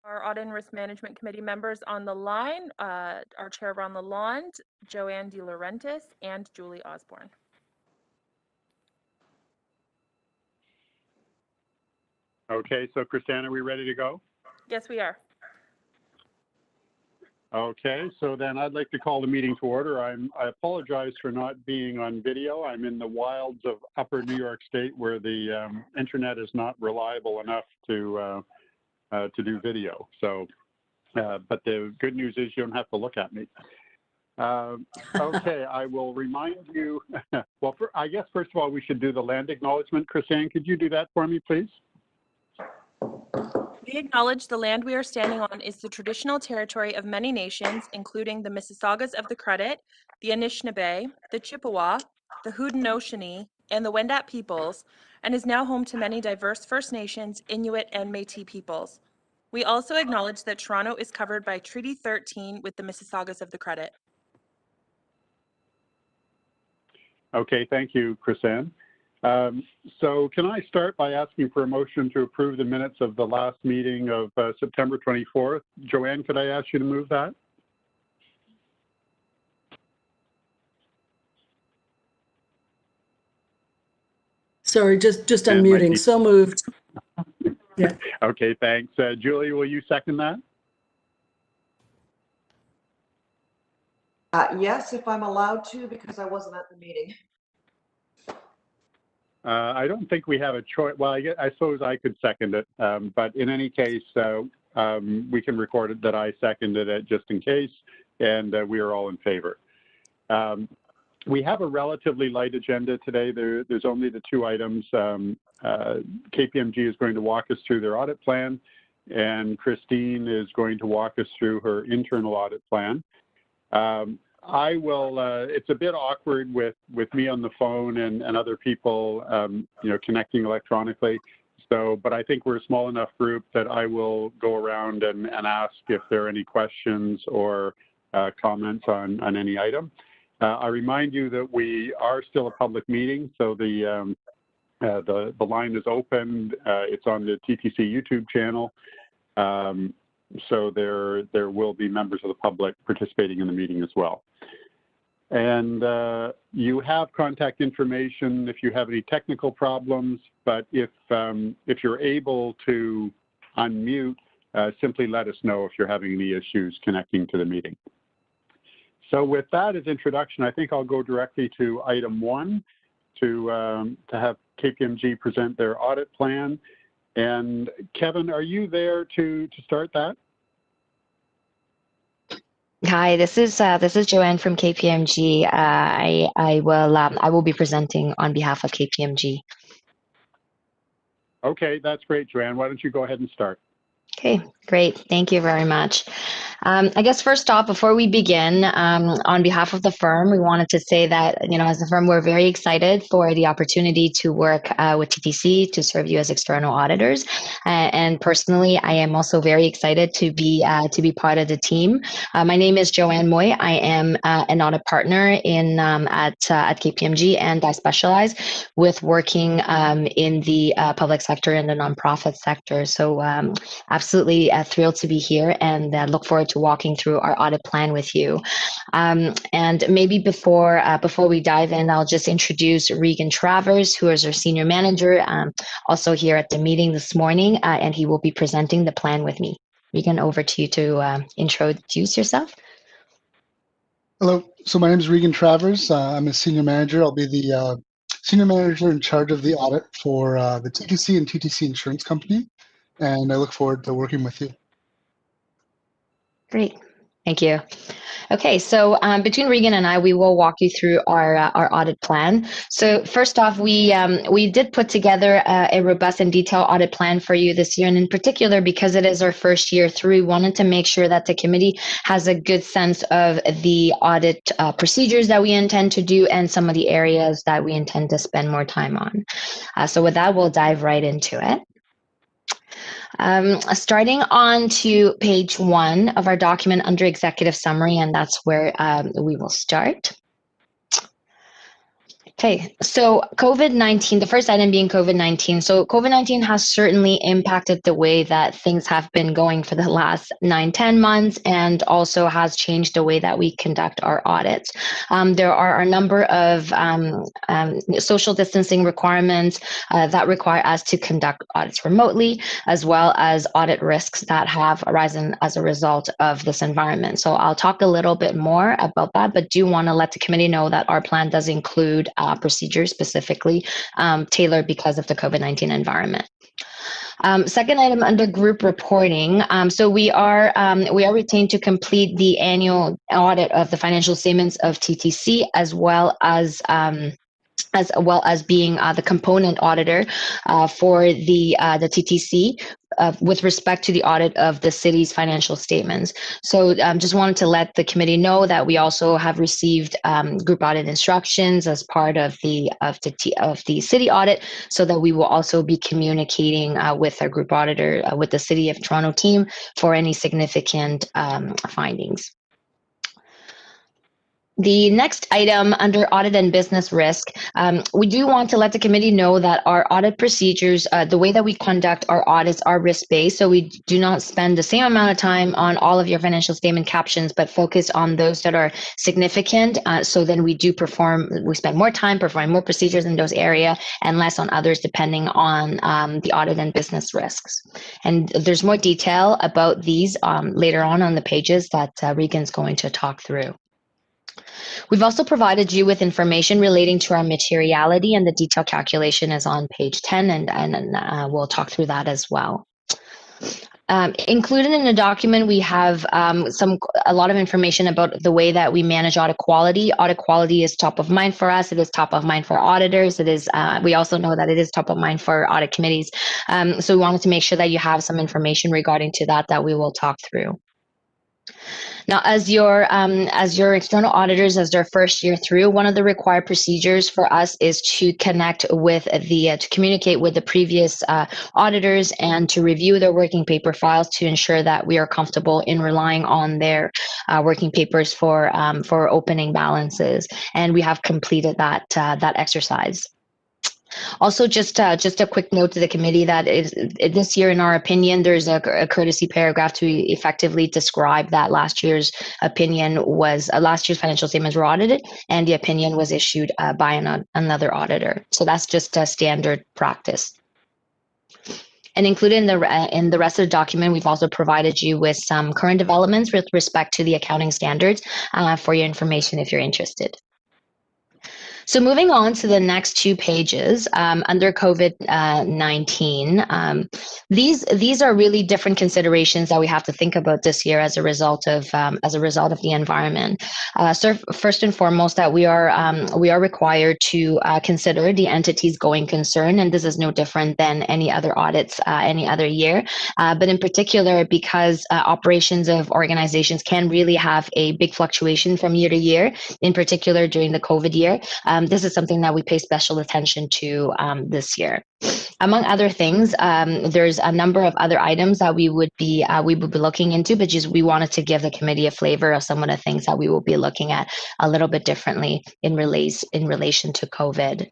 Our Audit and Risk Management Committee members on the line, our Chair Ron Lalonde, Joanne De Laurentiis, and Julie Osborne. Okay, so Chrisanne, are we ready to go? Yes, we are. Okay, so then I'd like to call the meeting to order. I apologize for not being on video. I'm in the wilds of upper New York State where the internet is not reliable enough to do video. So, but the good news is you don't have to look at me. Okay, I will remind you, well, I guess first of all, we should do the land acknowledgement. Chrisanne, could you do that for me, please? We acknowledge the land we are standing on is the traditional territory of many nations, including the Mississaugas of the Credit, the Anishinaabe, the Chippewa, the Haudenosaunee, and the Wendat peoples, and is now home to many diverse First Nations, Inuit, and Métis peoples. We also acknowledge that Toronto is covered by Treaty 13 with the Mississaugas of the Credit. Okay, thank you, Chrisanne. So can I start by asking for a motion to approve the minutes of the last meeting of September 24th? Joanne, could I ask you to move that? Sorry, just unmuting. So moved. Yeah. Okay, thanks. Julie, will you second that? Yes, if I'm allowed to, because I wasn't at the meeting. I don't think we have a choice. Well, I suppose I could second it, but in any case, we can record it that I seconded it just in case, and we are all in favor. We have a relatively light agenda today. There's only the two items. KPMG is going to walk us through their audit plan, and Christine is going to walk us through her internal audit plan. I will, it's a bit awkward with me on the phone and other people, you know, connecting electronically. So, but I think we're a small enough group that I will go around and ask if there are any questions or comments on any item. I remind you that we are still a public meeting, so the line is open. It's on the TTC YouTube channel. So there will be members of the public participating in the meeting as well. And you have contact information if you have any technical problems, but if you're able to unmute, simply let us know if you're having any issues connecting to the meeting. So with that as introduction, I think I'll go directly to item 1 to have KPMG present their audit plan. And Kevin, are you there to start that? Hi, this is Joanne from KPMG. I will be presenting on behalf of KPMG. Okay, that's great, Joanne. Why don't you go ahead and start? Okay, great. Thank you very much. I guess first off, before we begin, on behalf of the firm, we wanted to say that, you know, as a firm, we're very excited for the opportunity to work with TTC to serve you as external auditors. And personally, I am also very excited to be part of the team. My name is Joanne Moy. I am an audit partner at KPMG, and I specialize with working in the public sector and the nonprofit sector. So absolutely thrilled to be here, and look forward to walking through our audit plan with you. And maybe before we dive in, I'll just introduce Regan Travers, who is our senior manager, also here at the meeting this morning, and he will be presenting the plan with me. Regan, over to you to introduce yourself. Hello, so my name is Regan Travers. I'm a senior manager. I'll be the senior manager in charge of the audit for the TTC and TTC Insurance Company, and I look forward to working with you. Great. Thank you. Okay, so between Regan and I, we will walk you through our audit plan. So first off, we did put together a robust and detailed audit plan for you this year, and in particular, because it is our first year through, we wanted to make sure that the committee has a good sense of the audit procedures that we intend to do and some of the areas that we intend to spend more time on. So with that, we'll dive right into it. Starting on to page 1 of our document under executive summary, and that's where we will start. Okay, so COVID-19, the first item being COVID-19. So COVID-19 has certainly impacted the way that things have been going for the last 9-10 months, and also has changed the way that we conduct our audits. There are a number of social distancing requirements that require us to conduct audits remotely, as well as audit risks that have arisen as a result of this environment. So I'll talk a little bit more about that, but do want to let the committee know that our plan does include procedures specifically tailored because of the COVID-19 environment. Second item under group reporting. So we are retained to complete the annual audit of the financial statements of TTC, as well as being the component auditor for the TTC with respect to the audit of the city's financial statements. So just wanted to let the committee know that we also have received group audit instructions as part of the city audit, so that we will also be communicating with our group auditor, with the City of Toronto team, for any significant findings. The next item under audit and business risk, we do want to let the committee know that our audit procedures, the way that we conduct our audits, are risk-based. So we do not spend the same amount of time on all of your financial statement captions, but focus on those that are significant. So then we spend more time performing more procedures in those areas and less on others, depending on the audit and business risks. And there's more detail about these later on the pages that Regan's going to talk through. We've also provided you with information relating to our materiality, and the detailed calculation is on page 10, and we'll talk through that as well. Included in the document, we have a lot of information about the way that we manage audit quality. Audit quality is top of mind for us. It is top of mind for auditors. It is. We also know that it is top of mind for audit committees. So we wanted to make sure that you have some information regarding to that we will talk through. Now, as your external auditors, as their first year through, one of the required procedures for us is to connect with to communicate with the previous auditors and to review their working paper files to ensure that we are comfortable in relying on their working papers for opening balances. And we have completed that exercise. Also, just a quick note to the committee that this year, in our opinion, there's a courtesy paragraph to effectively describe that last year's financial statements were audited, and the opinion was issued by another auditor. So that's just a standard practice. And included in the rest of the document, we've also provided you with some current developments with respect to the accounting standards for your information if you're interested. So moving on to the next 2 pages under COVID-19, these are really different considerations that we have to think about this year as a result of the environment. So first and foremost, that we are required to consider the entity's going concern, and this is no different than any other audits any other year. But in particular, because operations of organizations can really have a big fluctuation from year to year, in particular during the COVID year. This is something that we pay special attention to this year. Among other things, there's a number of other items that we would be looking into, but just we wanted to give the committee a flavor of some of the things that we will be looking at a little bit differently in relation to COVID.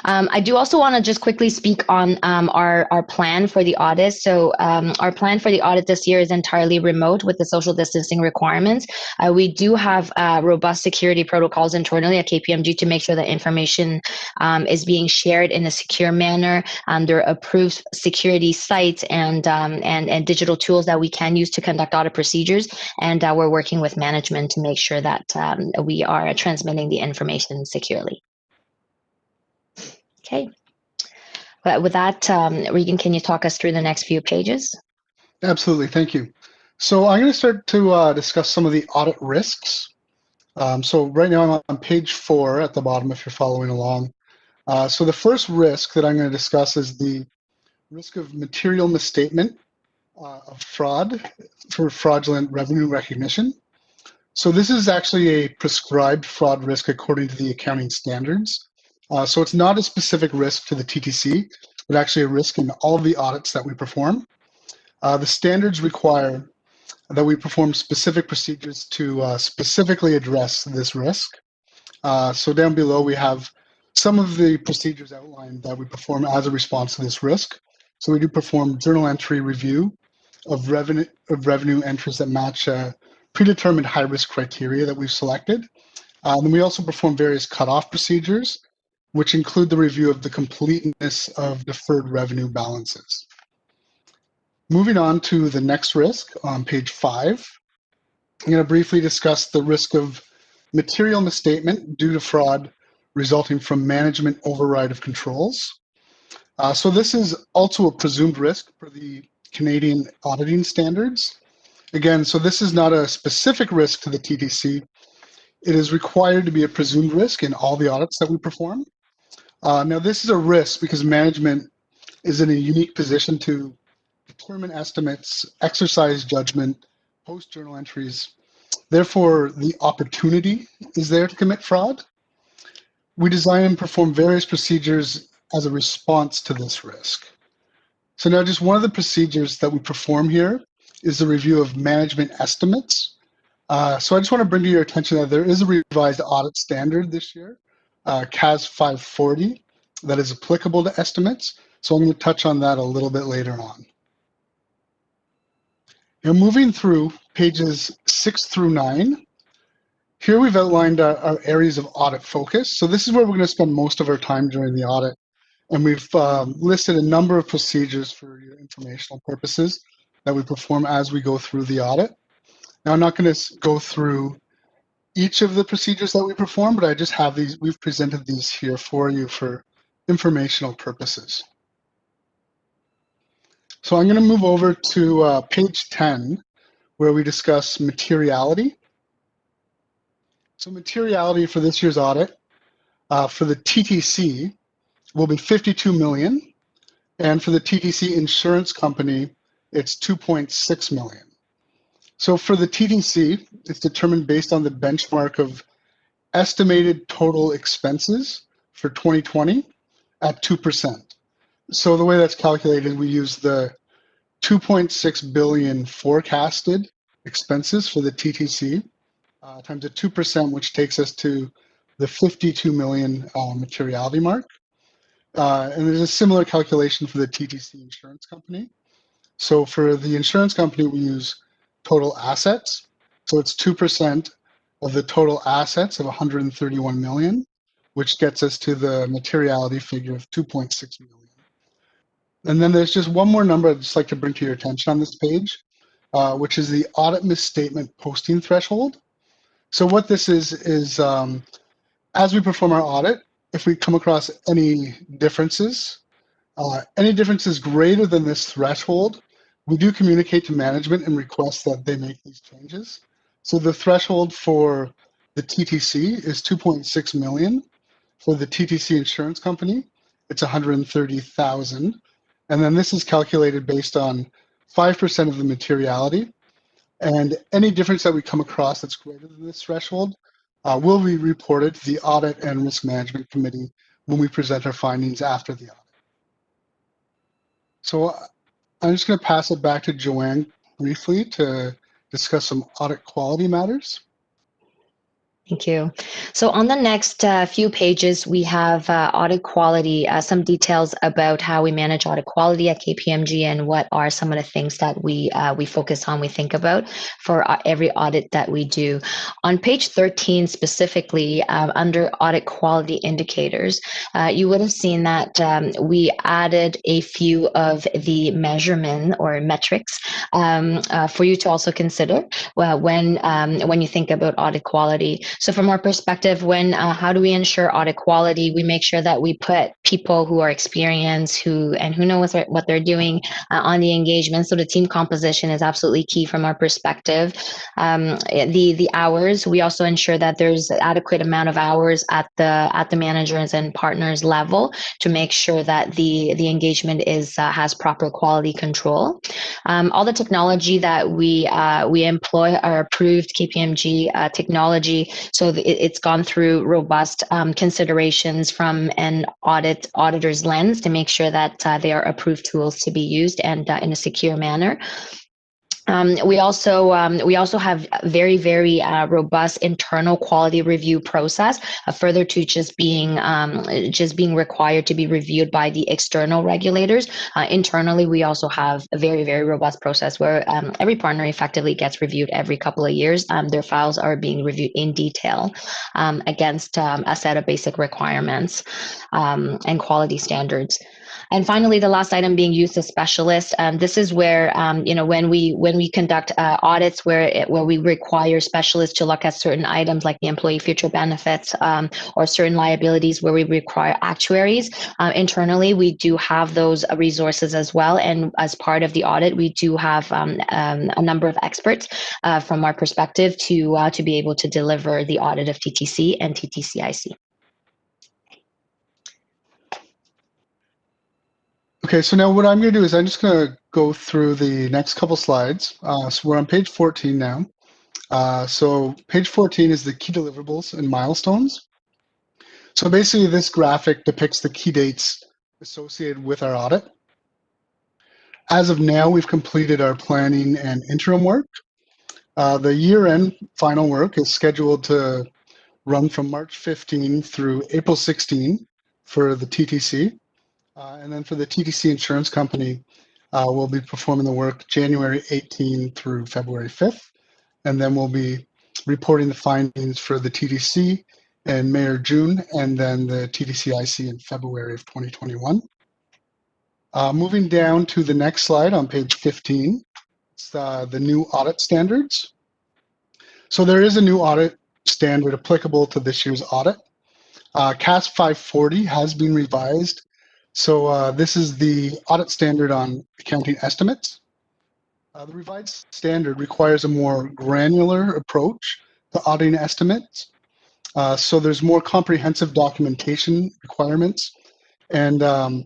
I do also want to just quickly speak on our plan for the audit. So our plan for the audit this year is entirely remote with the social distancing requirements. We do have robust security protocols internally at KPMG to make sure that information is being shared in a secure manner. There are approved security sites and digital tools that we can use to conduct audit procedures. And we're working with management to make sure that we are transmitting the information securely. Okay. But with that, Regan, can you talk us through the next few pages? Absolutely, thank you. So I'm going to start to discuss some of the audit risks. So right now I'm on page 4 at the bottom if you're following along. So the first risk that I'm going to discuss is the risk of material misstatement of fraud for fraudulent revenue recognition. So this is actually a prescribed fraud risk according to the accounting standards. So it's not a specific risk to the TTC, but actually a risk in all of the audits that we perform. The standards require that we perform specific procedures to specifically address this risk. So down below, we have some of the procedures outlined that we perform as a response to this risk. So we do perform journal entry review of revenue entries that match predetermined high-risk criteria that we've selected. Then we also perform various cutoff procedures, which include the review of the completeness of deferred revenue balances. Moving on to the next risk on page 5, I'm going to briefly discuss the risk of material misstatement due to fraud resulting from management override of controls. So this is also a presumed risk for the Canadian auditing standards. Again, so this is not a specific risk to the TTC. It is required to be a presumed risk in all the audits that we perform. Now, this is a risk because management is in a unique position to determine estimates, exercise judgment, post journal entries. Therefore, the opportunity is there to commit fraud. We design and perform various procedures as a response to this risk. So now just one of the procedures that we perform here is the review of management estimates. So I just want to bring to your attention that there is a revised audit standard this year, CAS 540, that is applicable to estimates. So I'm going to touch on that a little bit later on. Now moving through pages 6 through 9, here we've outlined our areas of audit focus. So this is where we're going to spend most of our time during the audit. And we've listed a number of procedures for your informational purposes that we perform as we go through the audit. Now, I'm not going to go through each of the procedures that we perform, but I just have these, we've presented these here for you for informational purposes. So I'm going to move over to page 10, where we discuss materiality. So materiality for this year's audit for the TTC will be 52 million, and for the TTC insurance company, it's 2.6 million. So for the TTC, it's determined based on the benchmark of estimated total expenses for 2020 at 2%. So the way that's calculated, we use the 2.6 billion forecasted expenses for the TTC times a 2%, which takes us to the 52 million materiality mark. And there's a similar calculation for the TTC insurance company. So for the insurance company, we use total assets. So it's 2% of the total assets of 131 million, which gets us to the materiality figure of 2.6 million. And then there's just one more number I'd just like to bring to your attention on this page, which is the audit misstatement posting threshold. So what this is as we perform our audit, if we come across any differences greater than this threshold, we do communicate to management and request that they make these changes. So the threshold for the TTC is 2.6 million. For the TTC insurance company, it's 130,000. And then this is calculated based on 5% of the materiality. And any difference that we come across that's greater than this threshold will be reported to the Audit and Risk Management Committee when we present our findings after the audit. So I'm just going to pass it back to Joanne briefly to discuss some audit quality matters. Thank you. So on the next few pages, we have audit quality, some details about how we manage audit quality at KPMG and what are some of the things that we focus on, we think about for every audit that we do. On page 13 specifically, under audit quality indicators, you would have seen that we added a few of the measurement or metrics for you to also consider when you think about audit quality. So from our perspective, how do we ensure audit quality? We make sure that we put people who are experienced, who know what they're doing on the engagement. So the team composition is absolutely key from our perspective. The hours, we also ensure that there's adequate amount of hours at the managers and partners level to make sure that the engagement has proper quality control. All the technology that we employ are approved KPMG technology. So it's gone through robust considerations from an auditor's lens to make sure that they are approved tools to be used and in a secure manner. We also have very robust internal quality review process, further to just being required to be reviewed by the external regulators. Internally, we also have a very robust process where every partner effectively gets reviewed every couple of years. Their files are being reviewed in detail against a set of basic requirements and quality standards. And finally, the last item being use of specialists. This is where when we conduct audits where we require specialists to look at certain items like the employee future benefits or certain liabilities where we require actuaries. Internally, we do have those resources as well. And as part of the audit, we do have a number of experts from our perspective to be able to deliver the audit of TTC and TTCIC. Okay, so now what I'm going to do is I'm just going to go through the next couple slides. So we're on page 14 now. So page 14 is the key deliverables and milestones. So basically this graphic depicts the key dates associated with our audit. As of now, we've completed our planning and interim work. The year-end final work is scheduled to run from March 15 through April 16 for the TTC. And then for the TTC Insurance Company, we'll be performing the work January 18 through February 5th. And then we'll be reporting the findings for the TTC in May or June, and then the TTCIC in February of 2021. Moving down to the next slide on page 15, it's the new audit standards. So there is a new audit standard applicable to this year's audit. CAS 540 has been revised. So this is the audit standard on accounting estimates. The revised standard requires a more granular approach to auditing estimates. So there's more comprehensive documentation requirements, and a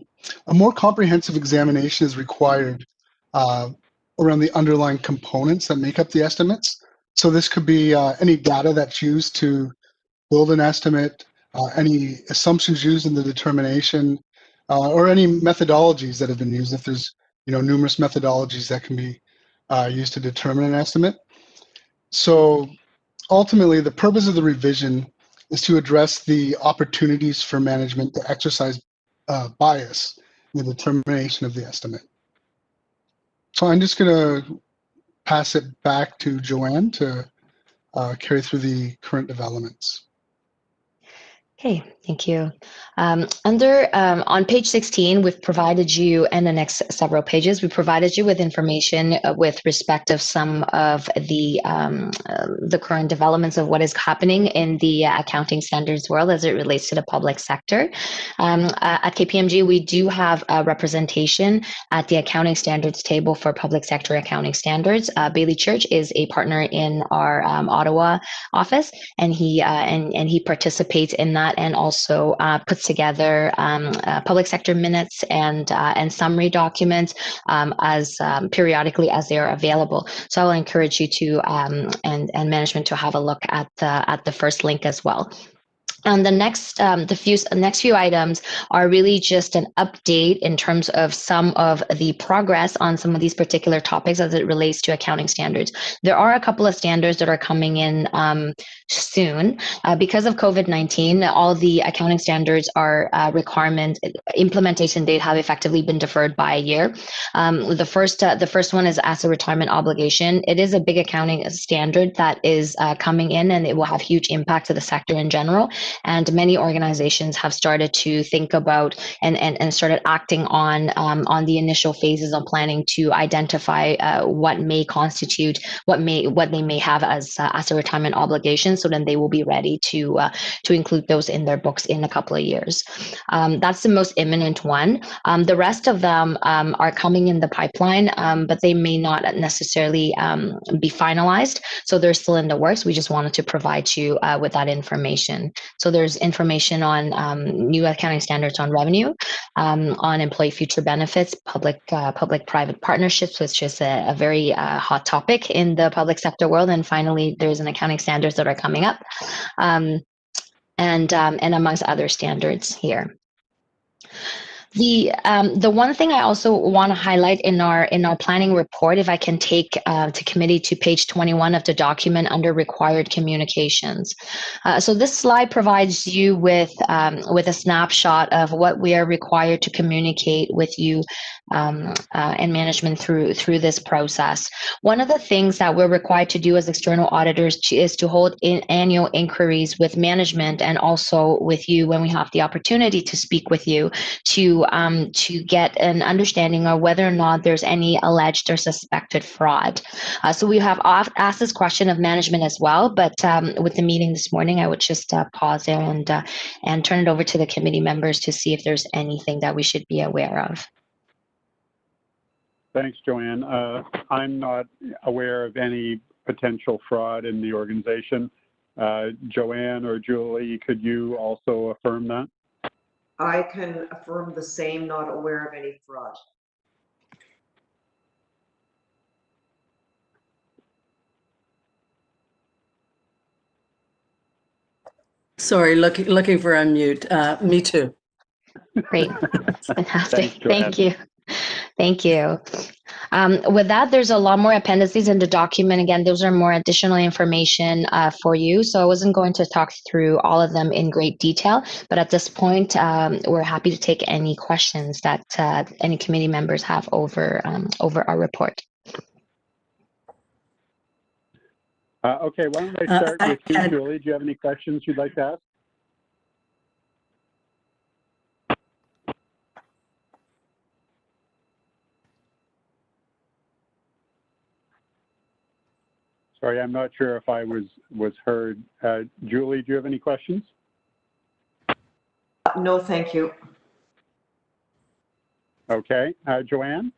more comprehensive examination is required around the underlying components that make up the estimates. So this could be any data that's used to build an estimate, any assumptions used in the determination, or any methodologies that have been used. If there's numerous methodologies that can be used to determine an estimate. So ultimately, the purpose of the revision is to address the opportunities for management to exercise bias in the determination of the estimate. So I'm just going to pass it back to Joanne to carry through the current developments. Okay, thank you. On page 16, we've provided you, and the next several pages, we provided you with information with respect of some of the current developments of what is happening in the accounting standards world as it relates to the public sector. At KPMG, we do have a representation at the accounting standards table for public sector accounting standards. Bailey Church is a partner in our Ottawa office, and he participates in that and also puts together public sector minutes and summary documents as periodically as they are available. So I will encourage you to and management to have a look at the first link as well. And the next few items are really just an update in terms of some of the progress on some of these particular topics as it relates to accounting standards. There are a couple of standards that are coming in soon. Because of COVID-19, all the accounting standards are requirement implementation date have effectively been deferred by a year. The first one is asset retirement obligation. It is a big accounting standard that is coming in, and it will have huge impact to the sector in general. And many organizations have started to think about and started acting on the initial phases of planning to identify what may constitute what they may have as a retirement obligation. So then they will be ready to include those in their books in a couple of years. That's the most imminent one. The rest of them are coming in the pipeline, but they may not necessarily be finalized. So they're still in the works. We just wanted to provide you with that information. So there's information on new accounting standards on revenue, on employee future benefits, public-private partnerships, which is a very hot topic in the public sector world. And finally, there's an accounting standards that are coming up, and amongst other standards here. The one thing I also want to highlight in our planning report, if I can take to committee to page 21 of the document under required communications. So this slide provides you with a snapshot of what we are required to communicate with you and management through this process. One of the things that we're required to do as external auditors is to hold annual inquiries with management and also with you when we have the opportunity to speak with you to get an understanding of whether or not there's any alleged or suspected fraud. So we have asked this question of management as well, but with the meeting this morning, I would just pause there and turn it over to the committee members to see if there's anything that we should be aware of. Thanks, Joanne. I'm not aware of any potential fraud in the organization. Joanne or Julie, could you also affirm that? I can affirm the same, not aware of any fraud. Sorry, looking for unmute. Me too. Great. Fantastic. Thanks, Joanne. Thank you. Thank you. With that, there's a lot more appendices in the document. Again, those are more additional information for you. So I wasn't going to talk through all of them in great detail, but at this point, we're happy to take any questions that any committee members have over our report. Okay, why don't I start with you, Julie? Do you have any questions you'd like to ask? Sorry, I'm not sure if I was heard. Julie, do you have any questions? No, thank you. Okay, Joanne?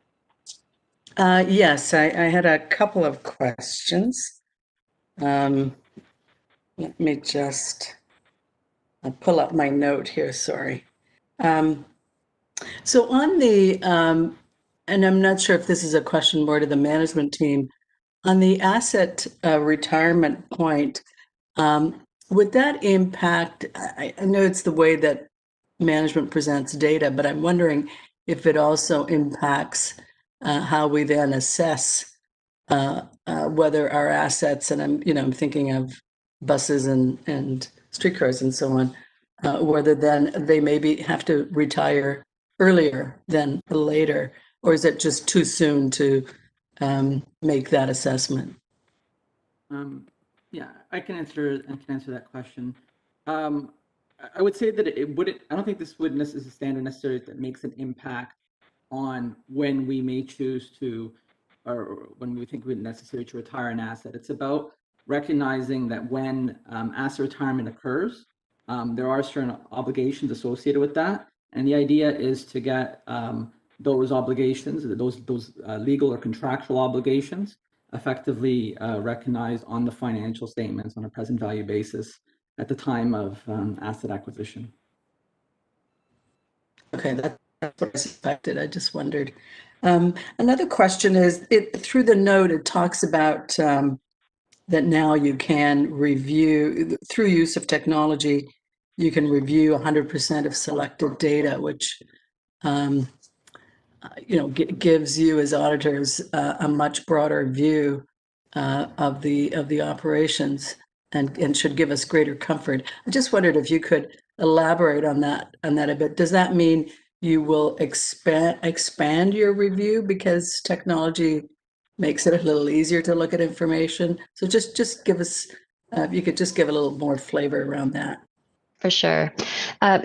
Yes, I had a couple of questions. Let me just pull up my note here, sorry. So on the, and I'm not sure if this is a question more to the management team, on the asset retirement point, would that impact, I know it's the way that management presents data, but I'm wondering if it also impacts how we then assess whether our assets, and I'm thinking of buses and streetcars and so on, whether then they maybe have to retire earlier than later, or is it just too soon to make that assessment? Yeah, I can answer that question. I would say that it wouldn't. I don't think this would necessarily standard necessarily that makes an impact on when we may choose to, or when we think it's necessary to retire an asset. It's about recognizing that when asset retirement occurs, there are certain obligations associated with that, and the idea is to get those obligations, those legal or contractual obligations, effectively recognized on the financial statements on a present value basis at the time of asset acquisition. Okay, that's what I suspected. I just wondered. Another question is, through the note, it talks about that now you can review, through use of technology, you can review 100% of selected data, which gives you as auditors a much broader view of the operations and should give us greater comfort. I just wondered if you could elaborate on that a bit. Does that mean you will expand your review because technology makes it a little easier to look at information? So just give us, if you could just give a little more flavor around that. For sure.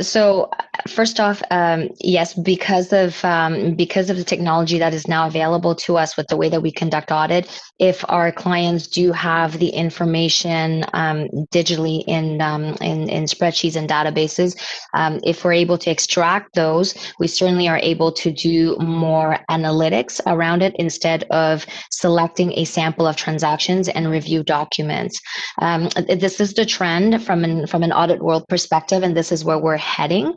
So first off, yes, because of the technology that is now available to us with the way that we conduct audit, if our clients do have the information digitally in spreadsheets and databases, if we're able to extract those, we certainly are able to do more analytics around it instead of selecting a sample of transactions and review documents. This is the trend from an audit world perspective, and this is where we're heading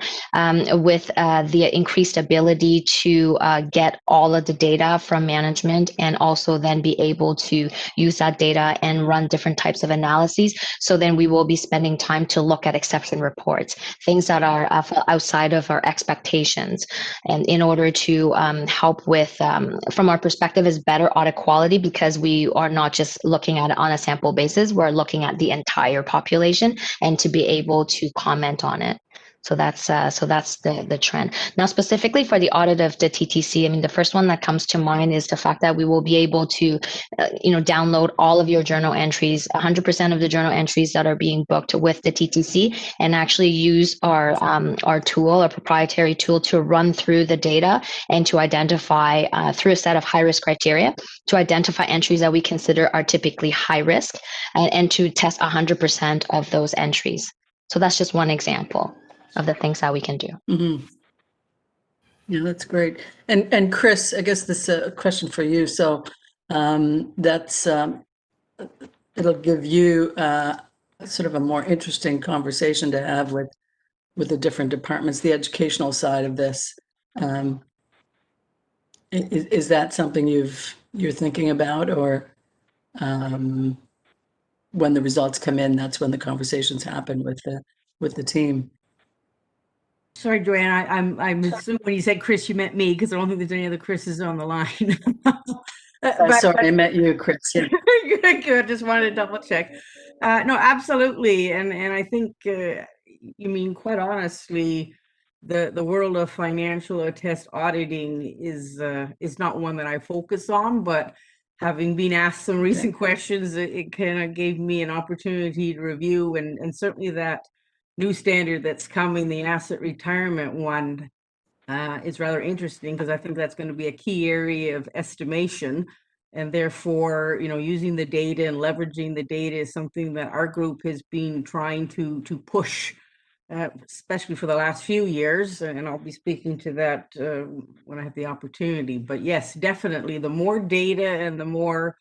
with the increased ability to get all of the data from management and also then be able able to use that data and run different types of analyses. So then we will be spending time to look at exception reports, things that are outside of our expectations, and in order to help with, from our perspective, is better audit quality, because we are not just looking at it on a sample basis, we're looking at the entire population and to be able to comment on it. So that's the trend. Now, specifically for the audit of the TTC, I mean, the first one that comes to mind is the fact that we will be able to, download all of your journal entries, 100% of the journal entries that are being booked with the TTC, and actually use our tool, our proprietary tool, to run through the data and to identify through a set of high risk criteria to identify entries that we consider are typically high risk, and to test 100% of those entries. So that's just one example of the things that we can do. Mm-hmm. Yeah, that's great. And Chris, I guess this is a question for you. So that's it'll give you sort of a more interesting conversation to have with the different departments, the educational side of this. Is that something you're thinking about, or when the results come in, that's when the conversations happen with the team? Sorry, Joanne, I'm assuming when you said Chris, you meant me, because I don't think there's any other Chris's on the line. Sorry, I meant you, Chris. Yeah. Good. Just wanted to double check. No, absolutely, and I think you mean, quite honestly, the world of financial attest auditing is not one that I focus on, but having been asked some recent questions, it kind of gave me an opportunity to review, and certainly that new standard that's coming, the asset retirement one, is rather interesting, because I think that's going to be a key area of estimation, and therefore, using the data and leveraging the data is something that our group has been trying to push, especially for the last few years, and I'll be speaking to that when I have the opportunity. But yes, definitely, the more data and the more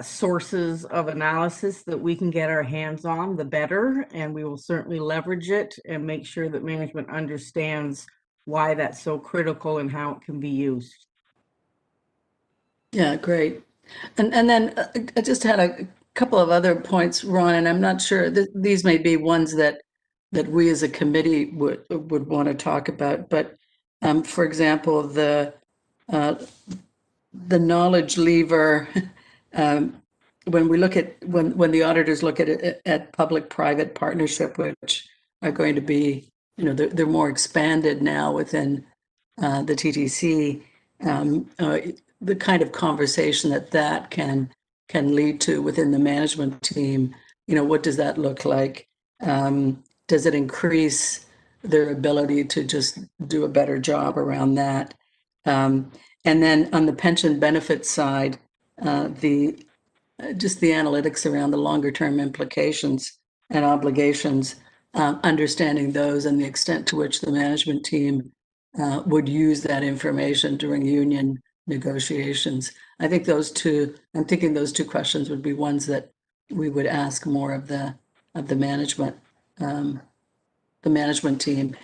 sources of analysis that we can get our hands on, the better, and we will certainly leverage it and make sure that management understands why that's so critical and how it can be used. Yeah, great. And then I just had a couple of other points, Ron, and I'm not sure, these may be ones that we as a committee would want to talk about, but for example, the knowledge lever, when we look at, when the auditors look at public-private partnership, which are going to be, they're more expanded now within the TTC, the kind of conversation that can lead to within the management team, what does that look like? Does it increase their ability to just do a better job around that? And then on the pension benefit side, just the analytics around the longer term implications and obligations, understanding those and the extent to which the management team would use that information during union negotiations. I think I'm thinking those two questions would be ones that we would ask more of the management, the management team.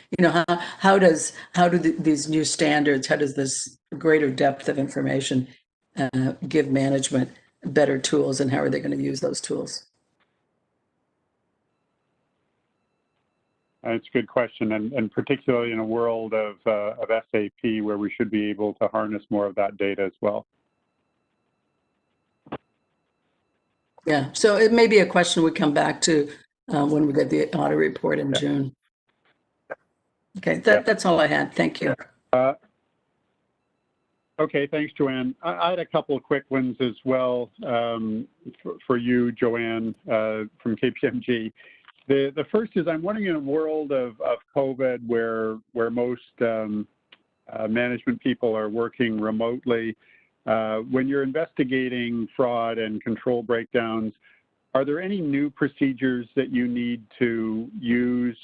How do these new standards, how does this greater depth of information give management better tools, and how are they going to use those tools? It's a good question, and particularly in a world of SAP, where we should be able to harness more of that data as well. Yeah, so it may be a question we come back to when we get the audit report in June. Okay, that's all I had. Thank you. Okay, thanks, Joanne. I had a couple of quick ones as well for you, Joanne, from KPMG. The first is, I'm wondering, in a world of COVID where most management people are working remotely, when you're investigating fraud and control breakdowns, are there any new procedures that you need to use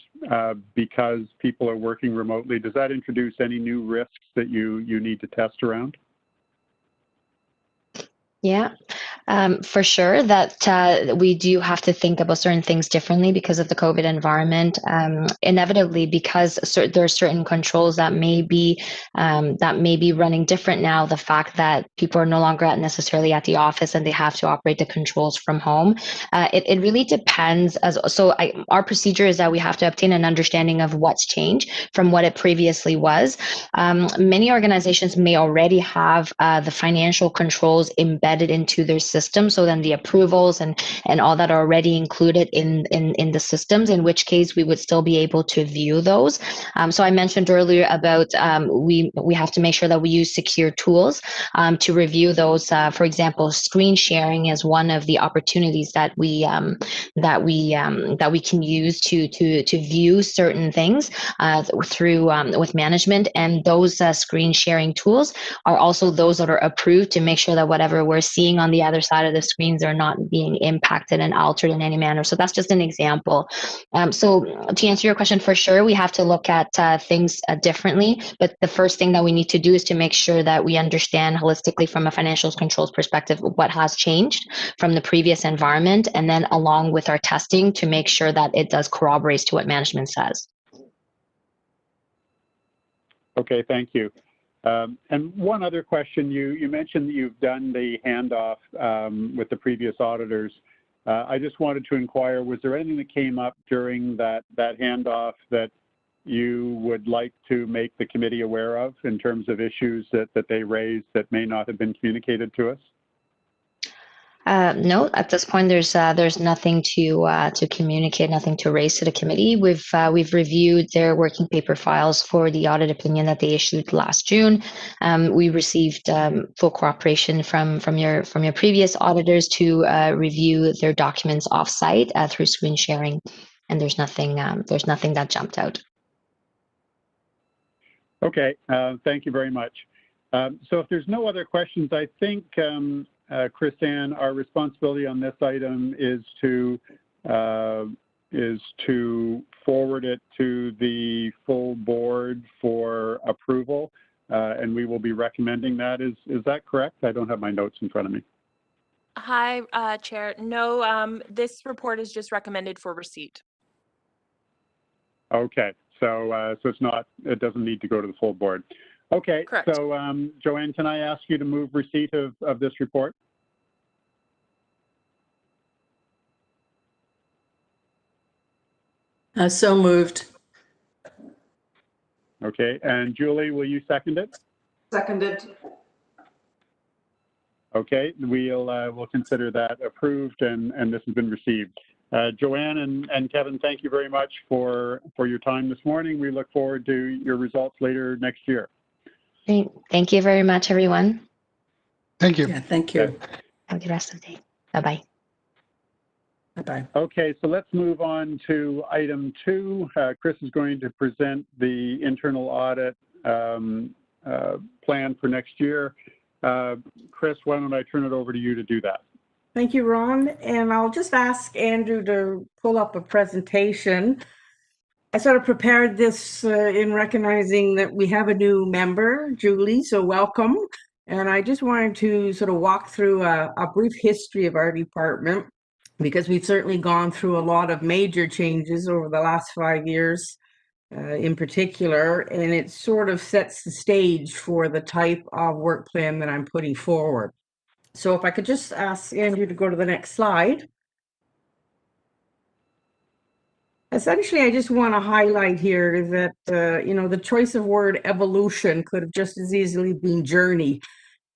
because people are working remotely? Does that introduce any new risks that you need to test around? Yeah. For sure that we do have to think about certain things differently because of the COVID environment. Inevitably, because there are certain controls that may be running different now. The fact that people are no longer necessarily at the office and they have to operate the controls from home. It really depends. Our procedure is that we have to obtain an understanding of what's changed from what it previously was. Many organizations may already have the financial controls embedded into their system, so then the approvals and all that are already included in the systems, in which case we would still be able to view those. So I mentioned earlier about we have to make sure that we use secure tools to review those. For example, screen sharing is one of the opportunities that we can use to view certain things through with management, and those screen sharing tools are also those that are approved to make sure that whatever we're seeing on the other side of the screens are not being impacted and altered in any manner. So that's just an example. So to answer your question, for sure, we have to look at things differently. But the first thing that we need to do is to make sure that we understand holistically from a financial controls perspective what has changed from the previous environment, and then along with our testing to make sure that it does corroborate to what management says. Okay, thank you. And one other question, you mentioned that you've done the handoff with the previous auditors. I just wanted to inquire, was there anything that came up during that handoff that you would like to make the committee aware of in terms of issues that they raised that may not have been communicated to us? No, at this point, there's nothing to communicate, nothing to raise to the committee. We've reviewed their working paper files for the audit opinion that they issued last June. We received full cooperation from your previous auditors to review their documents offsite through screen sharing, and there's nothing that jumped out. Okay, thank you very much. So if there's no other questions, I think, Chris-Anne, our responsibility on this item is to forward it to the full board for approval, and we will be recommending that. Is that correct? I don't have my notes in front of me. Hi, Chair. No, this report is just recommended for receipt. Okay, so it doesn't need to go to the full board. Okay, correct. So Joanne, can I ask you to move receipt of this report? So moved. Okay, and Julie, will you second it? Seconded. Okay, we'll consider that approved, and this has been received. Joanne and Kevin, thank you very much for your time this morning. We look forward to your results later next year. Great. Thank you very much, everyone. Thank you. Yeah, thank you. Okay. Have a good rest of the day. Bye-bye. Bye-bye. Okay, so let's move on to item 2. Chris is going to present the internal audit plan for next year. Chris, why don't I turn it over to you to do that? Thank you, Ron. And I'll just ask Andrew to pull up a presentation. I sort of prepared this in recognizing that we have a new member, Julie, so welcome. And I just wanted to sort of walk through a brief history of our department, because we've certainly gone through a lot of major changes over the last 5 years in particular, and it sort of sets the stage for the type of work plan that I'm putting forward. So if I could just ask Andrew to go to the next slide. Essentially, I just want to highlight here that, the choice of word evolution could have just as easily been journey,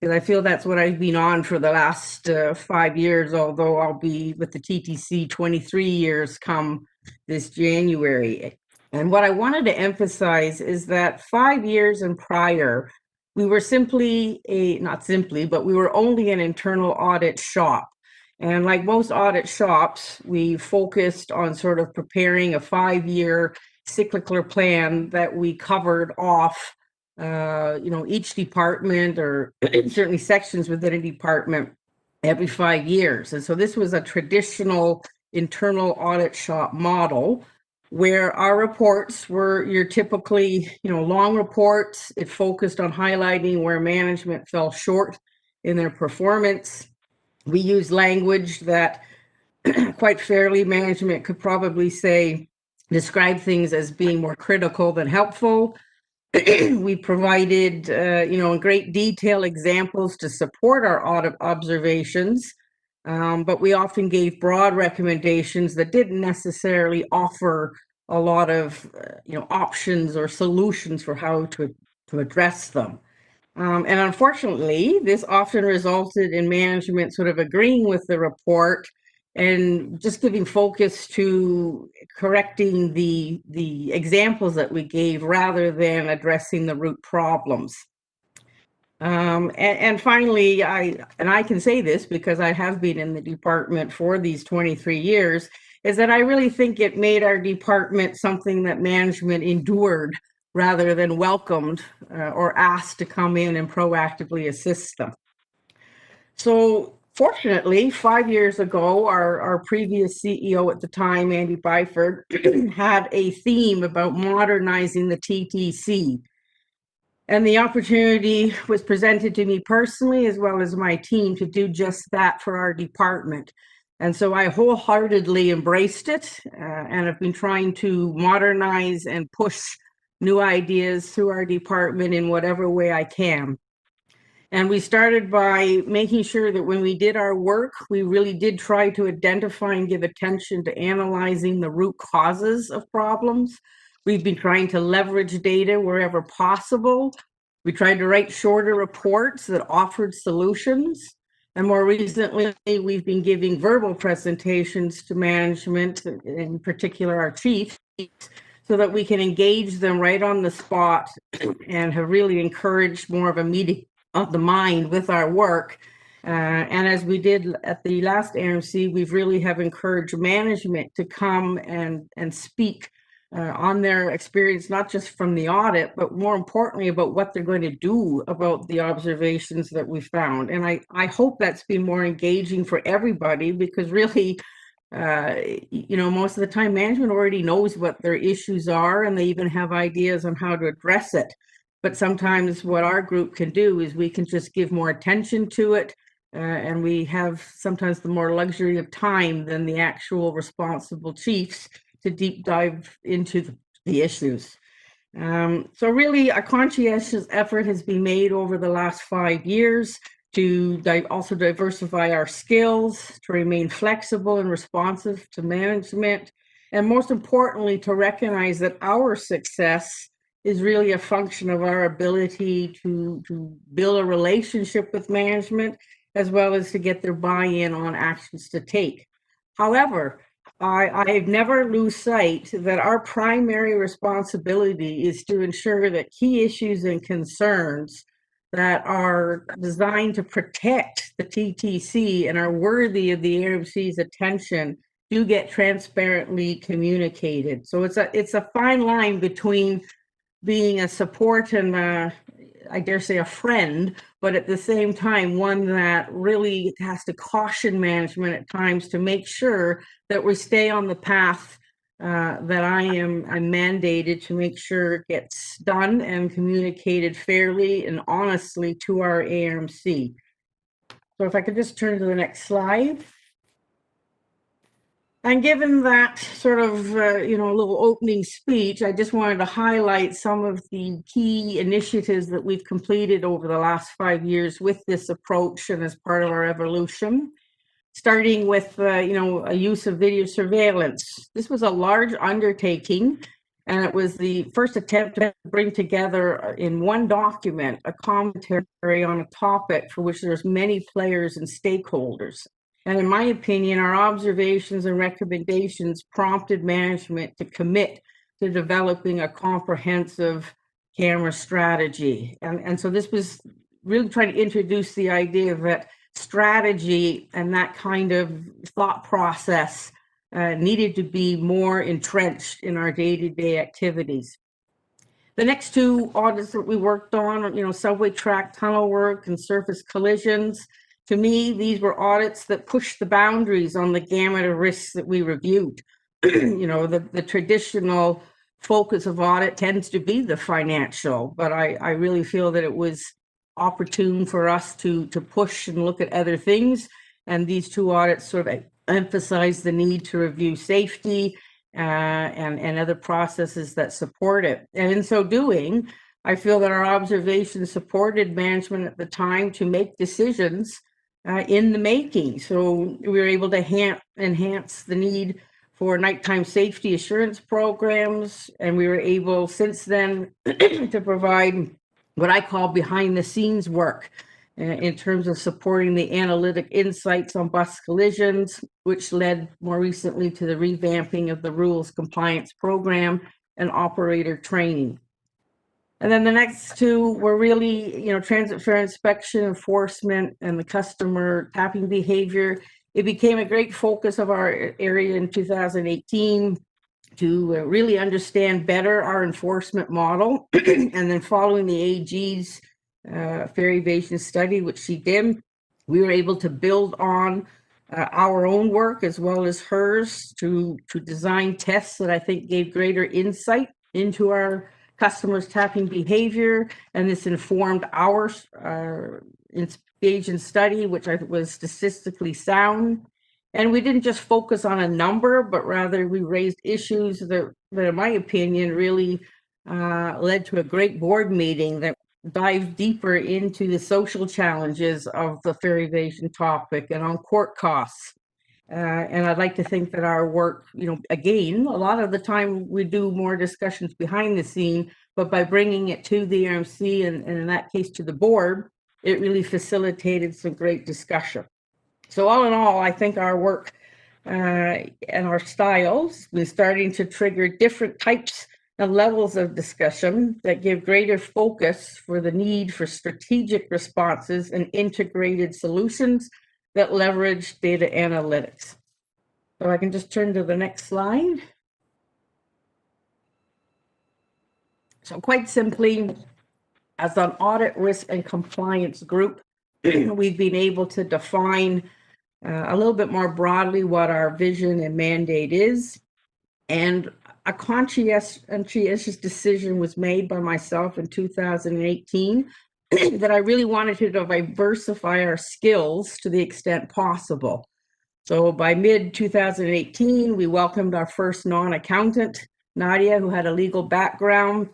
because I feel that's what I've been on for the last 5 years, although I'll be with the TTC 23 years come this January. And what I wanted to emphasize is that 5 years and prior, we were but we were only an internal audit shop. And like most audit shops, we focused on sort of preparing a 5-year cyclical plan that we covered off, each department or certainly sections within a department every 5 years. And so this was a traditional internal audit shop model where our reports were your typically, long reports. It focused on highlighting where management fell short in their performance. We use language that quite fairly management could probably say, describe things as being more critical than helpful. We provided, in great detail examples to support our audit observations, but we often gave broad recommendations that didn't necessarily offer a lot of, options or solutions for how to address them. And unfortunately, this often resulted in management sort of agreeing with the report and just giving focus to correcting the examples that we gave rather than addressing the root problems. And finally, I can say this because I have been in the department for these 23 years, is that I really think it made our department something that management endured rather than welcomed or asked to come in and proactively assist them. So fortunately, 5 years ago, our previous CEO at the time, Andy Byford, had a theme about modernizing the TTC. And the opportunity was presented to me personally, as well as my team, to do just that for our department. And so I wholeheartedly embraced it and have been trying to modernize and push new ideas through our department in whatever way I can. And we started by making sure that when we did our work, we really did try to identify and give attention to analyzing the root causes of problems. We've been trying to leverage data wherever possible. We tried to write shorter reports that offered solutions. And more recently, we've been giving verbal presentations to management, in particular our chief, so that we can engage them right on the spot and have really encouraged more of a meeting of the mind with our work. And as we did at the last ARMC, we've really have encouraged management to come and speak on their experience, not just from the audit, but more importantly about what they're going to do about the observations that we found. And I hope that's been more engaging for everybody, because really, most of the time management already knows what their issues are, and they even have ideas on how to address it. But sometimes what our group can do is we can just give more attention to it, and we have sometimes the more luxury of time than the actual responsible chiefs to deep dive into the issues. So really a conscientious effort has been made over the last 5 years to also diversify our skills, to remain flexible and responsive to management, and most importantly, to recognize that our success is really a function of our ability to build a relationship with management, as well as to get their buy-in on actions to take. However, I never lose sight that our primary responsibility is to ensure that key issues and concerns that are designed to protect the TTC and are worthy of the ARMC's attention do get transparently communicated. So it's a fine line between being a support and I dare say a friend, but at the same time, one that really has to caution management at times to make sure that we stay on the path that I'm mandated to make sure it gets done and communicated fairly and honestly to our ARMC. So if I could just turn to the next slide. And given that sort of, little opening speech, I just wanted to highlight some of the key initiatives that we've completed over the last 5 years with this approach and as part of our evolution. Starting with, a use of video surveillance. This was a large undertaking, and it was the first attempt to bring together in one document a commentary on a topic for which there's many players and stakeholders. And in my opinion, our observations and recommendations prompted management to commit to developing a comprehensive camera strategy. And so this was really trying to introduce the idea that strategy and that kind of thought process needed to be more entrenched in our day-to-day activities. The next two audits that we worked on, subway track tunnel work and surface collisions. To me, these were audits that pushed the boundaries on the gamut of risks that we reviewed. The traditional focus of audit tends to be the financial, but I really feel that it was opportune for us to push and look at other things. And these two audits sort of emphasize the need to review safety and other processes that support it. And in so doing, I feel that our observations supported management at the time to make decisions in the making. So we were able to enhance the need for nighttime safety assurance programs, and we were able since then to provide what I call behind the scenes work in terms of supporting the analytic insights on bus collisions, which led more recently to the revamping of the rules compliance program and operator training. And then the next two were really, transit fare inspection, enforcement, and the customer tapping behavior. It became a great focus of our area in 2018 to really understand better our enforcement model. And then following the AG's fare evasion study, which she did, we were able to build on our own work as well as hers to design tests that I think gave greater insight into our customers' tapping behavior, and this informed our evasion study, which was statistically sound. And we didn't just focus on a number, but rather we raised issues that in my opinion, really led to a great board meeting that dived deeper into the social challenges of the fare evasion topic and on court costs. And I'd like to think that our work, again, a lot of the time we do more discussions behind the scene, but by bringing it to the RMC and in that case to the board, it really facilitated some great discussion. So all in all, I think our work and our styles is starting to trigger different types and levels of discussion that give greater focus for the need for strategic responses and integrated solutions that leverage data analytics. So I can just turn to the next slide. So quite simply, as an audit risk and compliance group, we've been able to define a little bit more broadly what our vision and mandate is. And a conscientious decision was made by myself in 2018 that I really wanted to diversify our skills to the extent possible. So by mid 2018, we welcomed our first non-accountant, Nadia, who had a legal background,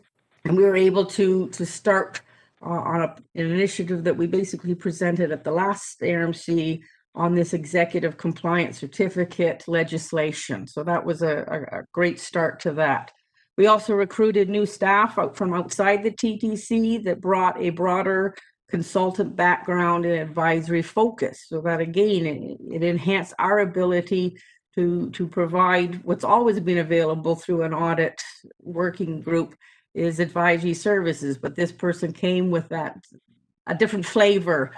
and we were able to start on an initiative that we basically presented at the last RMC on this executive compliance certificate legislation. So that was a great start to that. We also recruited new staff out from outside the TTC that brought a broader consultant background and advisory focus. So that again, it enhanced our ability to provide what's always been available through an audit working group is advisory services, but this person came with a different flavor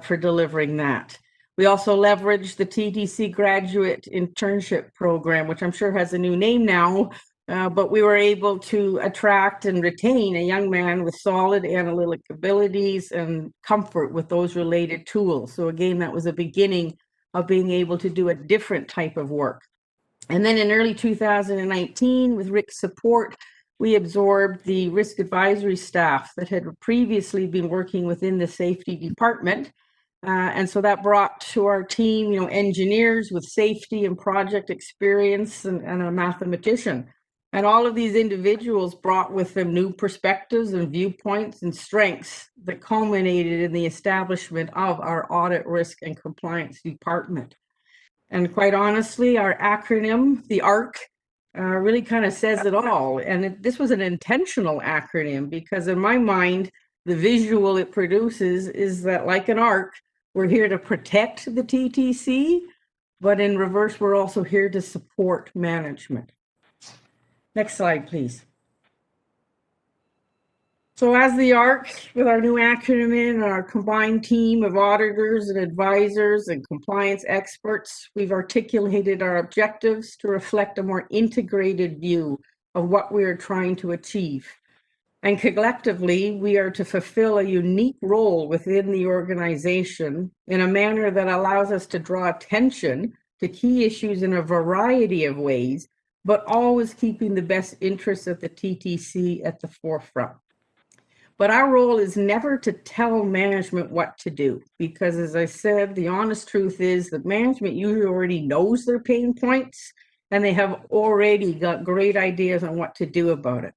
for delivering that. We also leveraged the TTC graduate internship program, which I'm sure has a new name now, but we were able to attract and retain a young man with solid analytic abilities and comfort with those related tools. So again, that was a beginning of being able to do a different type of work. And then in early 2019, with Rick's support, we absorbed the risk advisory staff that had previously been working within the safety department. And so that brought to our team, engineers with safety and project experience and a mathematician. And all of these individuals brought with them new perspectives and viewpoints and strengths that culminated in the establishment of our audit risk and compliance department. And quite honestly, our acronym, the ARC, really kind of says it all. And this was an intentional acronym because in my mind, the visual it produces is that like an ARC, we're here to protect the TTC, but in reverse, we're also here to support management. Next slide, please. So as the ARC, with our new acronym in, our combined team of auditors and advisors and compliance experts, we've articulated our objectives to reflect a more integrated view of what we are trying to achieve. And collectively, we are to fulfill a unique role within the organization in a manner that allows us to draw attention to key issues in a variety of ways, but always keeping the best interests of the TTC at the forefront. But our role is never to tell management what to do, because as I said, the honest truth is that management usually already knows their pain points and they have already got great ideas on what to do about it.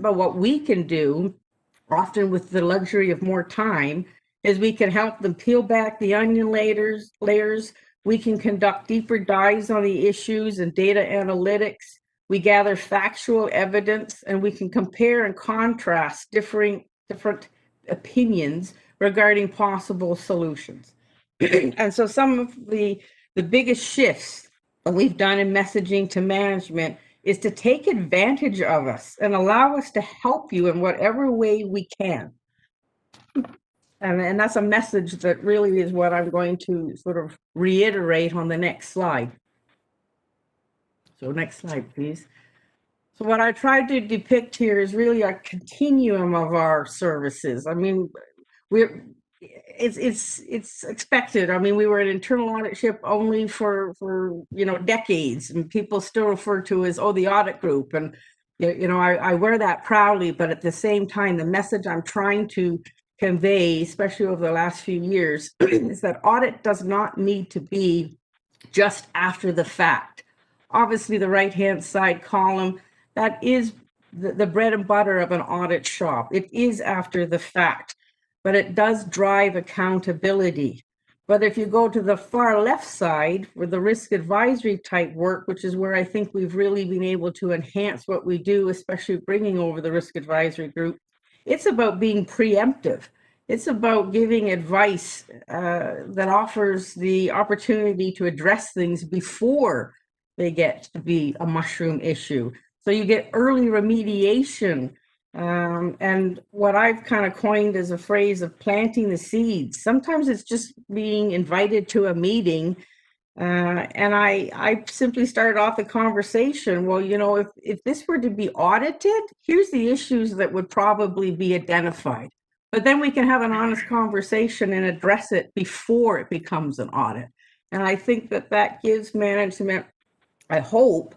But what we can do, often with the luxury of more time, is we can help them peel back the onion layers. We can conduct deeper dives on the issues and data analytics. We gather factual evidence, and we can compare and contrast different opinions regarding possible solutions. And so some of the biggest shifts that we've done in messaging to management is to take advantage of us and allow us to help you in whatever way we can. And that's a message that really is what I'm going to sort of reiterate on the next slide. So next slide, please. So what I tried to depict here is really a continuum of our services. I mean, it's expected. I mean, we were an internal audit ship only for decades, and people still refer to as, oh, the audit group. And I wear that proudly, but at the same time, the message I'm trying to convey, especially over the last few years, is that audit does not need to be just after the fact. Obviously, the right-hand side column, that is the bread and butter of an audit shop. It is after the fact, but it does drive accountability. But if you go to the far left side for the risk advisory type work, which is where I think we've really been able to enhance what we do, especially bringing over the risk advisory group, it's about being preemptive. It's about giving advice that offers the opportunity to address things before they get to be a mushroom issue. So you get early remediation. And what I've kind of coined as a phrase of planting the seeds. Sometimes it's just being invited to a meeting. And I simply started off the conversation. Well, if this were to be audited, here's the issues that would probably be identified. But then we can have an honest conversation and address it before it becomes an audit. And I think that gives management, I hope,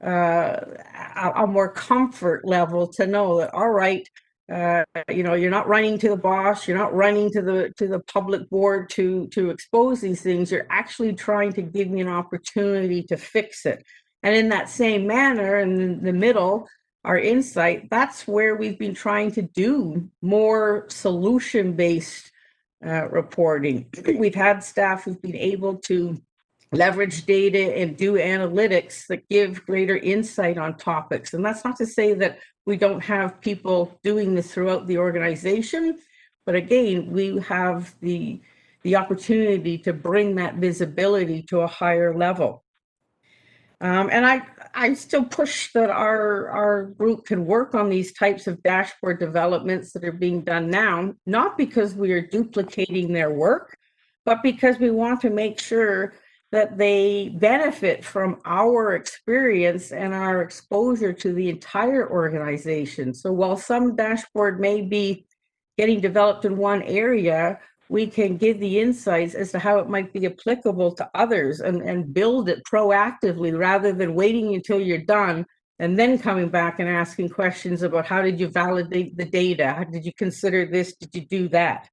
a more comfort level to know that, all right, you're not running to the boss, you're not running to the public board to expose these things. You're actually trying to give me an opportunity to fix it. And in that same manner, in the middle, our insight, that's where we've been trying to do more solution-based reporting. We've had staff who've been able to leverage data and do analytics that give greater insight on topics. And that's not to say that we don't have people doing this throughout the organization, but again, we have the opportunity to bring that visibility to a higher level. And I still push that our group can work on these types of dashboard developments that are being done now, not because we are duplicating their work, but because we want to make sure that they benefit from our experience and our exposure to the entire organization. So while some dashboard may be getting developed in one area, we can give the insights as to how it might be applicable to others and build it proactively rather than waiting until you're done and then coming back and asking questions about how did you validate the data? How did you consider this? Did you do that?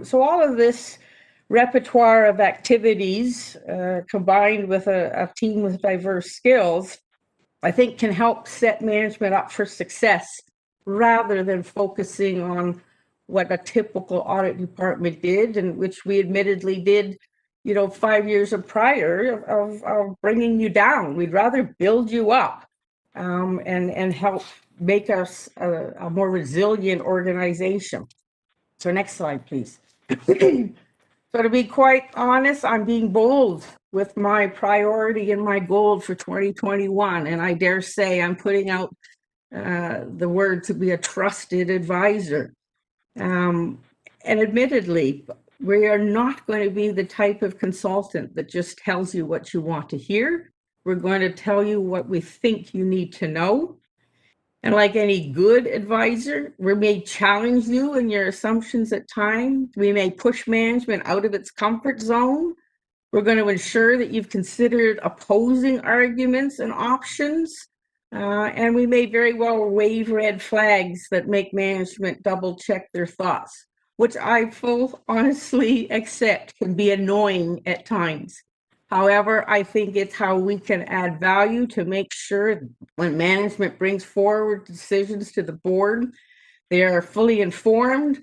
So all of this repertoire of activities combined with a team with diverse skills, I think can help set management up for success rather than focusing on what a typical audit department did, and which we admittedly did 5 years prior of bringing you down. We'd rather build you up and help make us a more resilient organization. So next slide, please. So to be quite honest, I'm being bold with my priority and my goal for 2021. And I dare say I'm putting out the word to be a trusted advisor. And admittedly, we are not going to be the type of consultant that just tells you what you want to hear. We're going to tell you what we think you need to know. And like any good advisor, we may challenge you in your assumptions at times. We may push management out of its comfort zone. We're going to ensure that you've considered opposing arguments and options. And we may very well wave red flags that make management double check their thoughts, which I full honestly accept can be annoying at times. However, I think it's how we can add value to make sure when management brings forward decisions to the board, they are fully informed,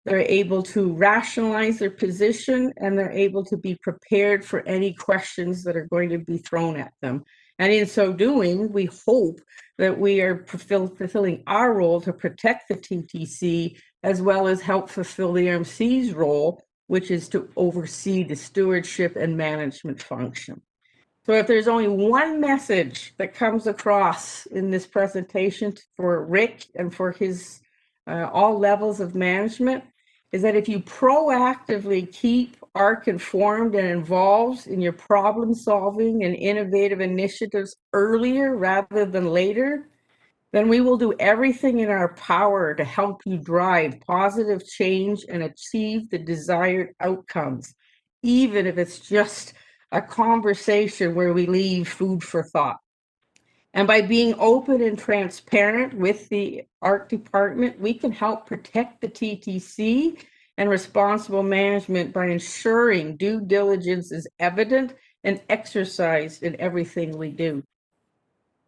they're able to rationalize their position, and they're able to be prepared for any questions that are going to be thrown at them. And in so doing, we hope that we are fulfilling our role to protect the TTC, as well as help fulfill the RMC's role, which is to oversee the stewardship and management function. So if there's only one message that comes across in this presentation for Rick and for his all levels of management, is that if you proactively keep ARC informed and involved in your problem solving and innovative initiatives earlier rather than later, then we will do everything in our power to help you drive positive change and achieve the desired outcomes, even if it's just a conversation where we leave food for thought. And by being open and transparent with the ARC department, we can help protect the TTC and responsible management by ensuring due diligence is evident and exercised in everything we do.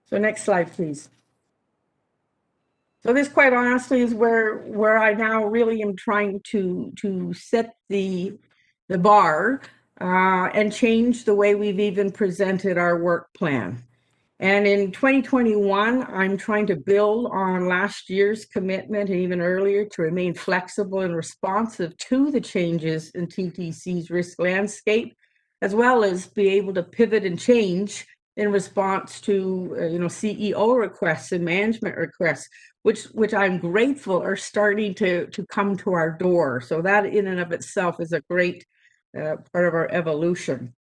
So next slide, please. So this, quite honestly, is where I now really am trying to set the bar and change the way we've even presented our work plan. And in 2021, I'm trying to build on last year's commitment and even earlier to remain flexible and responsive to the changes in TTC's risk landscape, as well as be able to pivot and change in response to CEO requests and management requests, which I'm grateful are starting to come to our door. So that in and of itself is a great part of our evolution.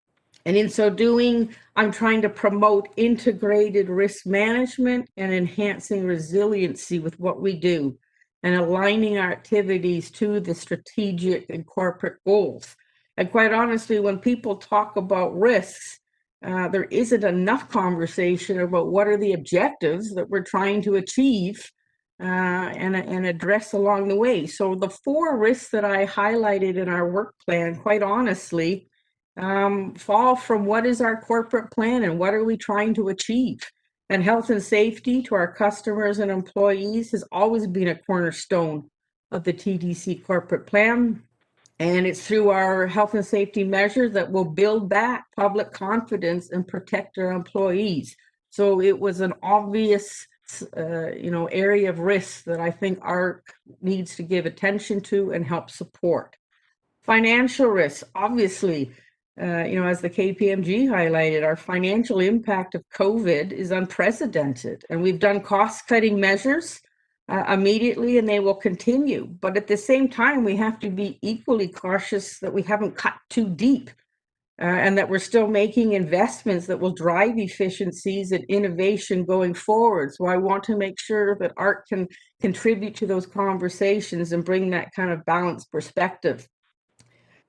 And in so doing, I'm trying to promote integrated risk management and enhancing resiliency with what we do and aligning our activities to the strategic and corporate goals. And quite honestly, when people talk about risks, there isn't enough conversation about what are the objectives that we're trying to achieve and address along the way. So the 4 risks that I highlighted in our work plan, quite honestly, fall from what is our corporate plan and what are we trying to achieve. And health and safety to our customers and employees has always been a cornerstone of the TTC corporate plan. And it's through our health and safety measures that will build back public confidence and protect our employees. So it was an obvious area of risk that I think ARC needs to give attention to and help support. Financial risks, obviously, as the KPMG highlighted, our financial impact of COVID is unprecedented, and we've done cost-cutting measures immediately, and they will continue. But at the same time, we have to be equally cautious that we haven't cut too deep and that we're still making investments that will drive efficiencies and innovation going forward. So I want to make sure that ARC can contribute to those conversations and bring that kind of balanced perspective.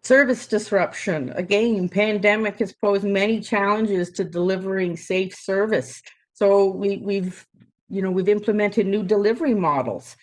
Service disruption. Again, pandemic has posed many challenges to delivering safe service. So we've implemented new delivery models.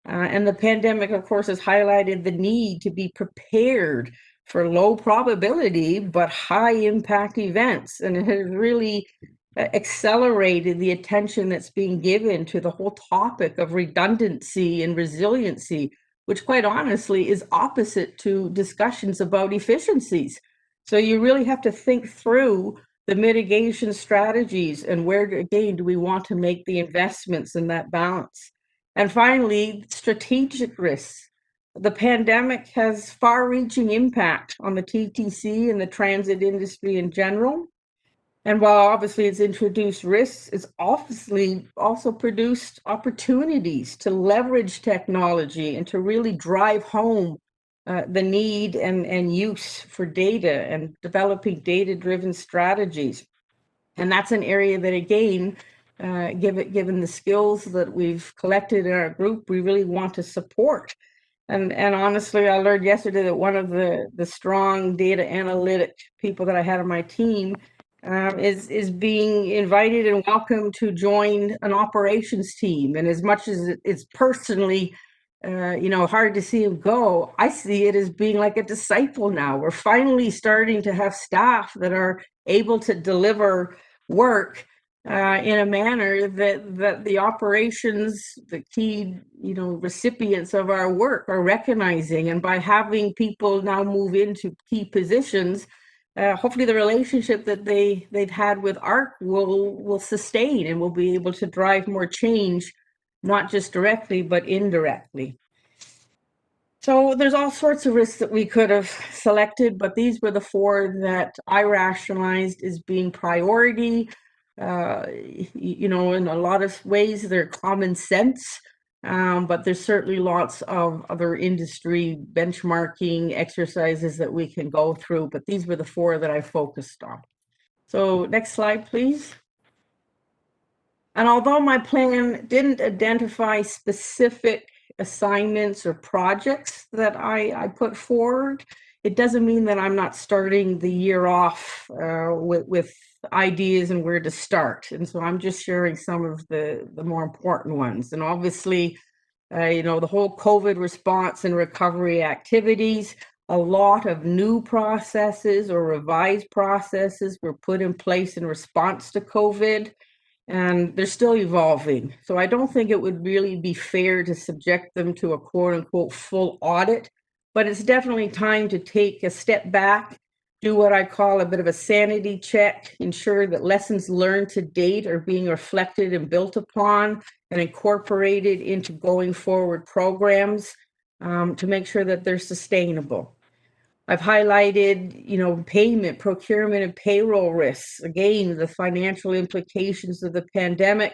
And the pandemic, of course, has highlighted the need to be prepared for low probability but high impact events. And it has really accelerated the attention that's being given to the whole topic of redundancy and resiliency, which quite honestly is opposite to discussions about efficiencies. So you really have to think through the mitigation strategies and where, again, do we want to make the investments in that balance? And finally, strategic risks. The pandemic has far-reaching impact on the TTC and the transit industry in general. And while obviously it's introduced risks, it's obviously also produced opportunities to leverage technology and to really drive home the need and use for data and developing data-driven strategies. And that's an area that, again, given the skills that we've collected in our group, we really want to support. And honestly, I learned yesterday that one of the strong data analytic people that I had on my team is being invited and welcome to join an operations team. And as much as it's personally, hard to see him go, I see it as being like a disciple now. We're finally starting to have staff that are able to deliver work in a manner that the operations, the key, recipients of our work are recognizing. And by having people now move into key positions, hopefully the relationship that they've had with ARC will sustain, and will be able to drive more change, not just directly, but indirectly. So there's all sorts of risks that we could have selected, but these were the 4 that I rationalized as being priority. In a lot of ways, they're common sense, but there's certainly lots of other industry benchmarking exercises that we can go through, but these were the 4 that I focused on. So next slide, please. And although my plan didn't identify specific assignments or projects that I put forward, it doesn't mean that I'm not starting the year off with ideas and where to start. And so I'm just sharing some of the more important ones. And obviously, the whole COVID response and recovery activities, a lot of new processes or revised processes were put in place in response to COVID, and they're still evolving. So I don't think it would really be fair to subject them to a quote unquote full audit, but it's definitely time to take a step back, do what I call a bit of a sanity check, ensure that lessons learned to date are being reflected and built upon and incorporated into going forward programs to make sure that they're sustainable. I've highlighted, payment, procurement, and payroll risks. Again, the financial implications of the pandemic.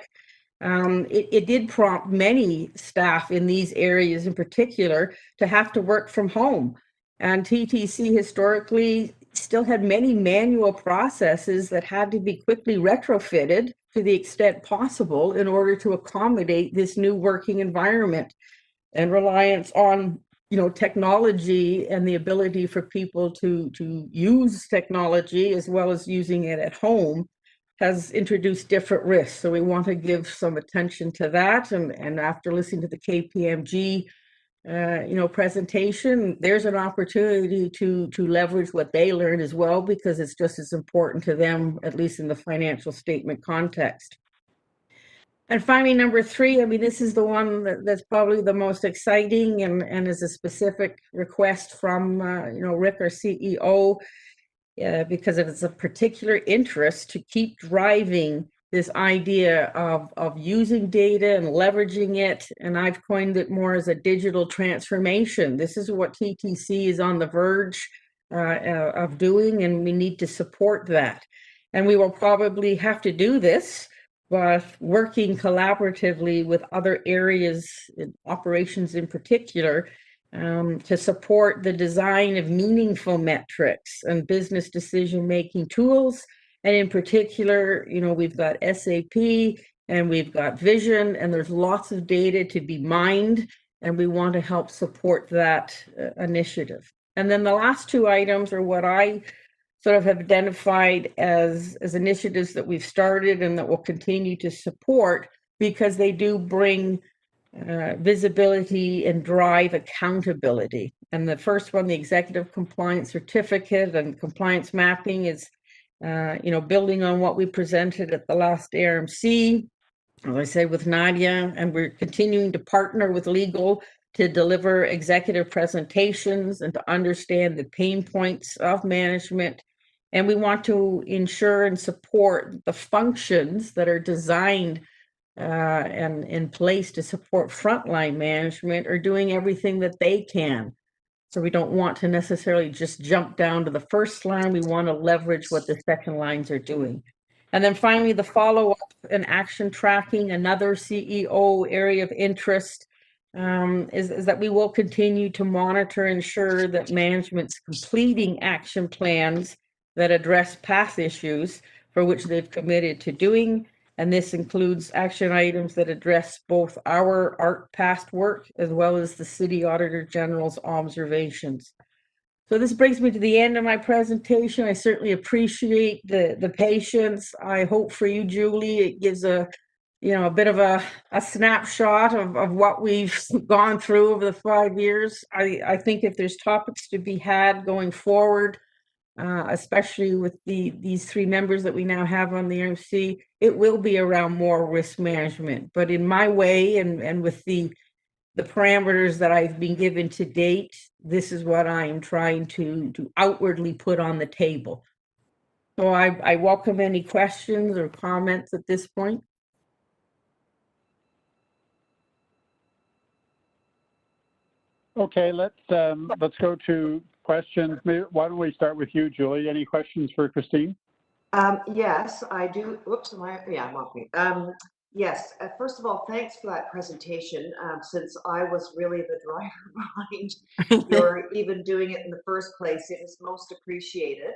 It did prompt many staff in these areas in particular to have to work from home. And TTC historically still had many manual processes that had to be quickly retrofitted to the extent possible in order to accommodate this new working environment. And reliance on technology and the ability for people to use technology as well as using it at home has introduced different risks. So we want to give some attention to that. And after listening to the KPMG presentation, there's an opportunity to leverage what they learned as well, because it's just as important to them, at least in the financial statement context. And finally, number 3, this is the one that's probably the most exciting and is a specific request from, Rick, our CEO, because of its a particular interest to keep driving this idea of using data and leveraging it. And I've coined it more as a digital transformation. This is what TTC is on the verge of doing, and we need to support that. And we will probably have to do this, but working collaboratively with other areas, operations in particular, to support the design of meaningful metrics and business decision-making tools. And in particular, we've got SAP and we've got Vision, and there's lots of data to be mined, and we want to help support that initiative. And then the last 2 items are what I sort of have identified as initiatives that we've started and that we'll continue to support, because they do bring visibility and drive accountability. And the first one, the Executive Compliance Certificate and Compliance Mapping, is building on what we presented at the last ARMC, as I said, with Nadia, and we're continuing to partner with legal to deliver executive presentations and to understand the pain points of management. And we want to ensure and support the functions that are designed and in place to support frontline management are doing everything that they can. So we don't want to necessarily just jump down to the first line. We want to leverage what the second lines are doing. And then finally, the follow-up and action tracking, another CEO area of interest, is that we will continue to monitor and ensure that management's completing action plans that address past issues for which they've committed to doing. And this includes action items that address both our ARC past work as well as the City Auditor General's observations. So this brings me to the end of my presentation. I certainly appreciate the patience. I hope for you, Julie, it gives a bit of a snapshot of what we've gone through over the 5 years. I think if there's topics to be had going forward, especially with these 3 members that we now have on the RMC, it will be around more risk management. But in my way and with the parameters that I've been given to date, this is what I am trying to outwardly put on the table. So I welcome any questions or comments at this point. Okay, let's go to questions. Why don't we start with you, Julie? Any questions for Christine? Yes, I do. Whoops, I'm off mute. Yes, first of all, thanks for that presentation, since I was really the driver behind your even doing it in the first place. It was most appreciated.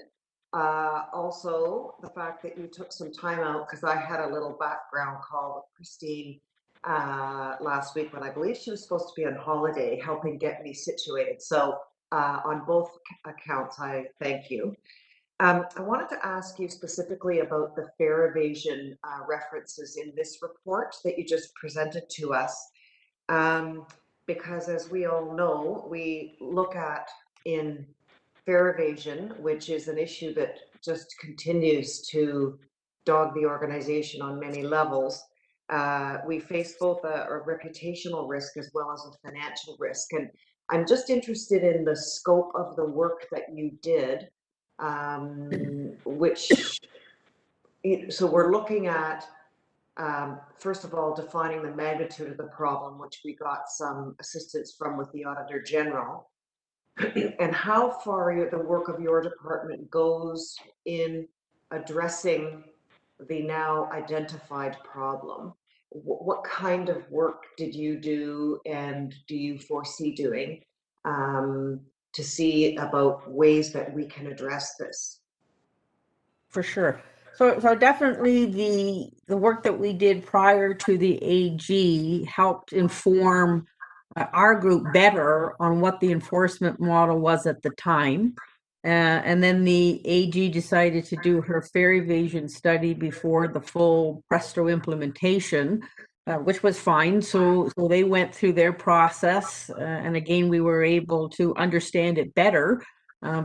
Also, the fact that you took some time out, because I had a little background call with Christine last week, but I believe she was supposed to be on holiday helping get me situated. So on both accounts, I thank you. I wanted to ask you specifically about the fare evasion references in this report that you just presented to us, because as we all know, we look at in fare evasion, which is an issue that just continues to dog the organization on many levels. We face both a reputational risk as well as a financial risk. And I'm just interested in the scope of the work that you did, so we're looking at, first of all, defining the magnitude of the problem, which we got some assistance from with the Auditor General, and how far the work of your department goes in addressing the now identified problem. What kind of work did you do and do you foresee doing to see about ways that we can address this? For sure. So definitely the work that we did prior to the AG helped inform our group better on what the enforcement model was at the time. And then the AG decided to do her fare evasion study before the full Presto implementation, which was fine. So they went through their process. And again, we were able to understand it better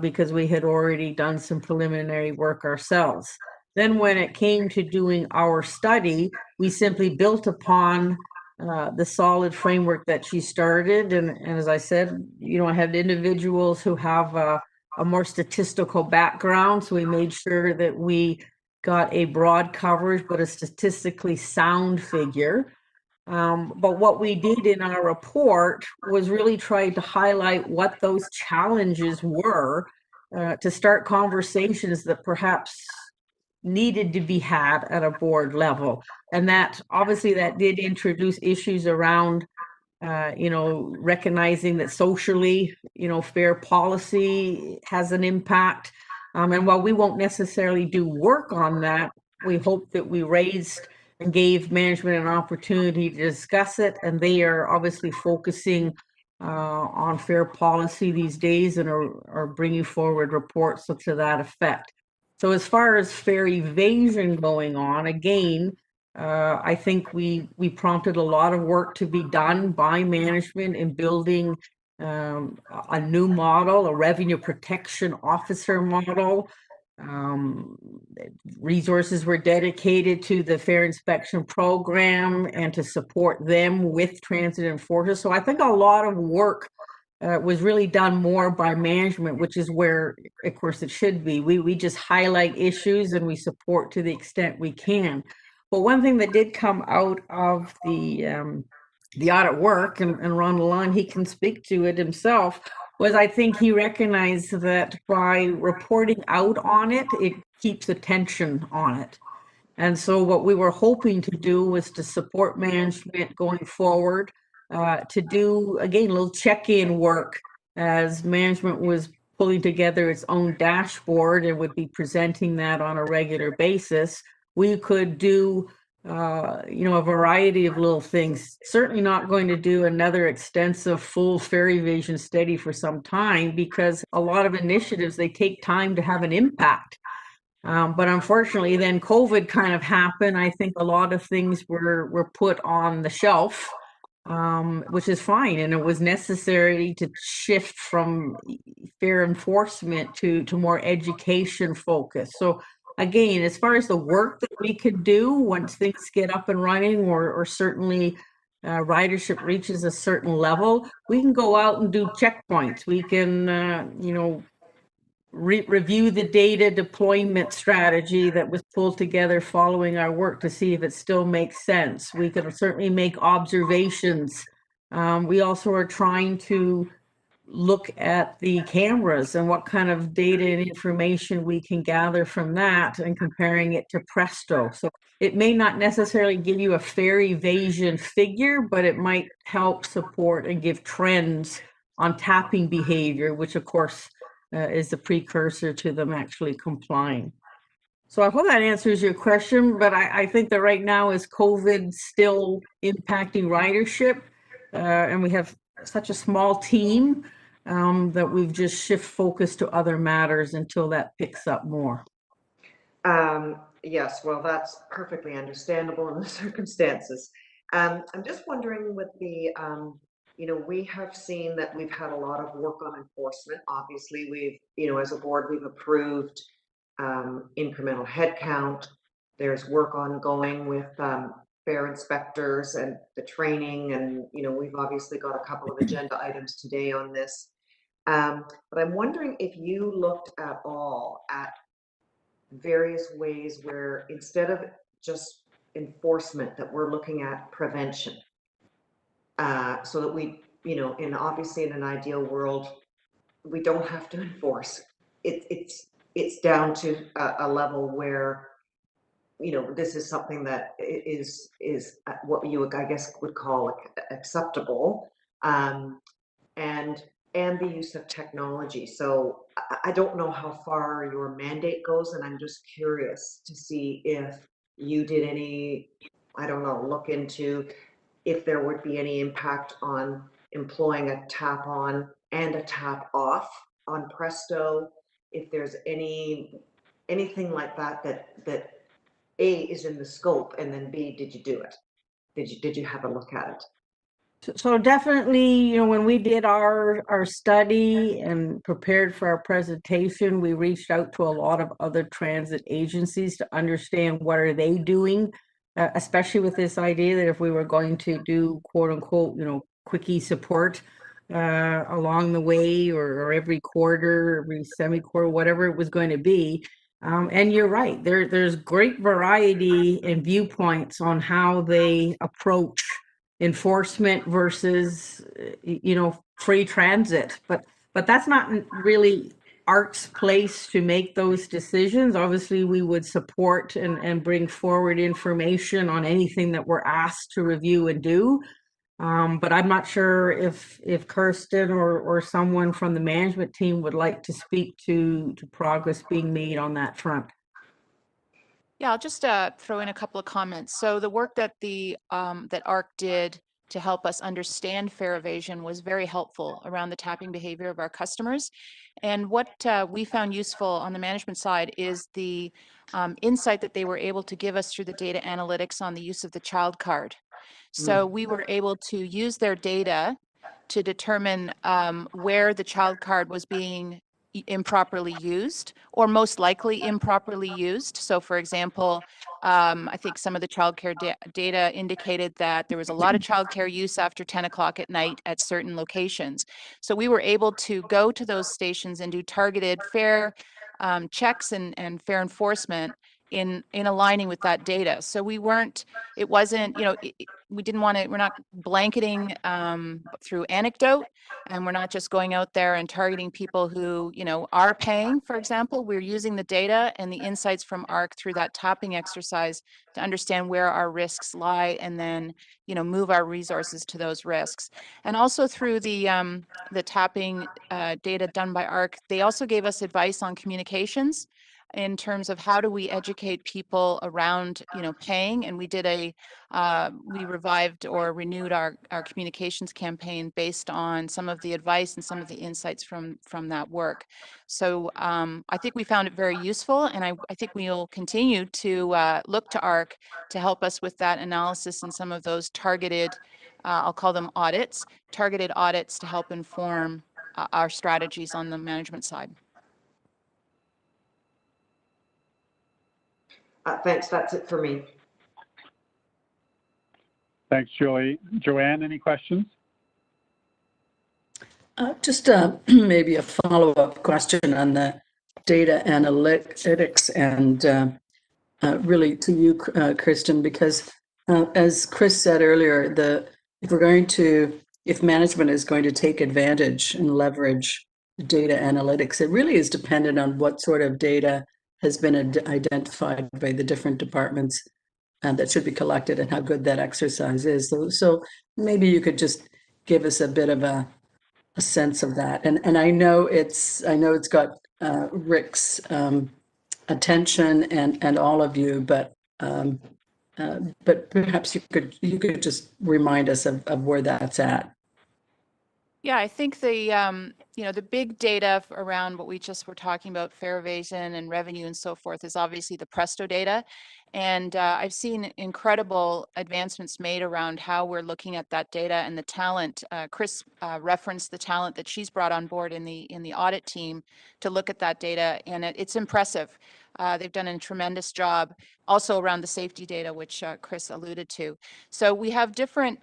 because we had already done some preliminary work ourselves. Then when it came to doing our study, we simply built upon the solid framework that she started. And as I said, I had individuals who have a more statistical background. So we made sure that we got a broad coverage, but a statistically sound figure. But what we did in our report was really try to highlight what those challenges were to start conversations that perhaps needed to be had at a board level. And that obviously that did introduce issues around, recognizing that socially, fare policy has an impact. And while we won't necessarily do work on that, we hope that we raised and gave management an opportunity to discuss it. And they are obviously focusing on fare policy these days and are bringing forward reports to that effect. So as far as fare evasion going on, again, I think we prompted a lot of work to be done by management in building a new model, a revenue protection officer model. Resources were dedicated to the fare inspection program and to support them with transit enforcers. So I think a lot of work was really done more by management, which is where, of course, it should be. We just highlight issues and we support to the extent we can. But one thing that did come out of the audit work, and Ron Lalonde, he can speak to it himself, was I think he recognized that by reporting out on it, it keeps attention on it. And so what we were hoping to do was to support management going forward, to do, again, a little check-in work as management was pulling together its own dashboard and would be presenting that on a regular basis. We could do a variety of little things. Certainly not going to do another extensive full Fair Evasion study for some time, because a lot of initiatives, they take time to have an impact. But unfortunately, then COVID kind of happened. I think a lot of things were put on the shelf, which is fine, and it was necessary to shift from fair enforcement to more education focus. So again, as far as the work that we could do once things get up and running, or certainly ridership reaches a certain level, we can go out and do checkpoints. We can, review the data deployment strategy that was pulled together following our work to see if it still makes sense. We can certainly make observations. We also are trying to look at the cameras and what kind of data and information we can gather from that and comparing it to Presto. So it may not necessarily give you a fair evasion figure, but it might help support and give trends on tapping behavior, which of course is the precursor to them actually complying. So I hope that answers your question, but I think that right now is COVID still impacting ridership, and we have such a small team that we've just shift focus to other matters until that picks up more. Yes, well, that's perfectly understandable in the circumstances. I'm just wondering with the, we have seen that we've had a lot of work on enforcement. Obviously, we've, as a board, we've approved incremental headcount. There's work ongoing with fair inspectors and the training, and we've obviously got a couple of agenda items today on this. But I'm wondering if you looked at all at various ways where instead of just enforcement, that we're looking at prevention, so that we, obviously in an ideal world, we don't have to enforce. It's down to a level where this is something that is what you, I guess, would call acceptable, and the use of technology. So I don't know how far your mandate goes, and I'm just curious to see if you did any, I don't know, look into if there would be any impact on employing a tap on and a tap off on Presto, if there's anything like that A, is in the scope, and then B, did you do it? Did you have a look at it? So definitely, when we did our study and prepared for our presentation, we reached out to a lot of other transit agencies to understand what are they doing, especially with this idea that if we were going to do quote unquote, quickie support along the way, or every quarter, every semi-quarter, whatever it was going to be. And you're right, there's great variety and viewpoints on how they approach enforcement versus free transit, but that's not really ARC's place to make those decisions. Obviously we would support and bring forward information on anything that we're asked to review and do, but I'm not sure if Kirsten or someone from the management team would like to speak to progress being made on that front. Yeah, I'll just throw in a couple of comments. So the work that that ARC did to help us understand fare evasion was very helpful around the tapping behavior of our customers. And what we found useful on the management side is the insight that they were able to give us through the data analytics on the use of the child card. So we were able to use their data to determine where the child card was being improperly used, or most likely improperly used. So for example, I think some of the childcare data indicated that there was a lot of childcare use after 10 o'clock at night at certain locations. So we were able to go to those stations and do targeted fare checks and fare enforcement in aligning with that data. So we weren't, it wasn't, we didn't want to, we're not blanketing through anecdote, and we're not just going out there and targeting people who, are paying, for example. We're using the data and the insights from ARC through that tapping exercise to understand where our risks lie, and then, move our resources to those risks. And also through the tapping data done by ARC, they also gave us advice on communications in terms of how do we educate people around, paying. And we did we revived or renewed our communications campaign based on some of the advice and some of the insights from that work. So I think we found it very useful, and I think we'll continue to look to ARC to help us with that analysis and some of those targeted, I'll call them audits, targeted audits to help inform our strategies on the management side. Thanks, that's it for me. Thanks, Julie. Joanne, any questions? Just maybe a follow-up question on the data analytics and really to you, Kristen, because as Chris said earlier, if management is going to take advantage and leverage data analytics, it really is dependent on what sort of data has been identified by the different departments that should be collected and how good that exercise is. So maybe you could just give us a bit of a sense of that. And I know it's got Rick's attention and all of you, but perhaps you could just remind us of where that's at. Yeah, I think the big data around what we just were talking about, fair evasion and revenue and so forth, is obviously the Presto data. And I've seen incredible advancements made around how we're looking at that data and the talent. Chris referenced the talent that she's brought on board in the audit team to look at that data, and it's impressive. They've done a tremendous job also around the safety data, which Chris alluded to. So we have different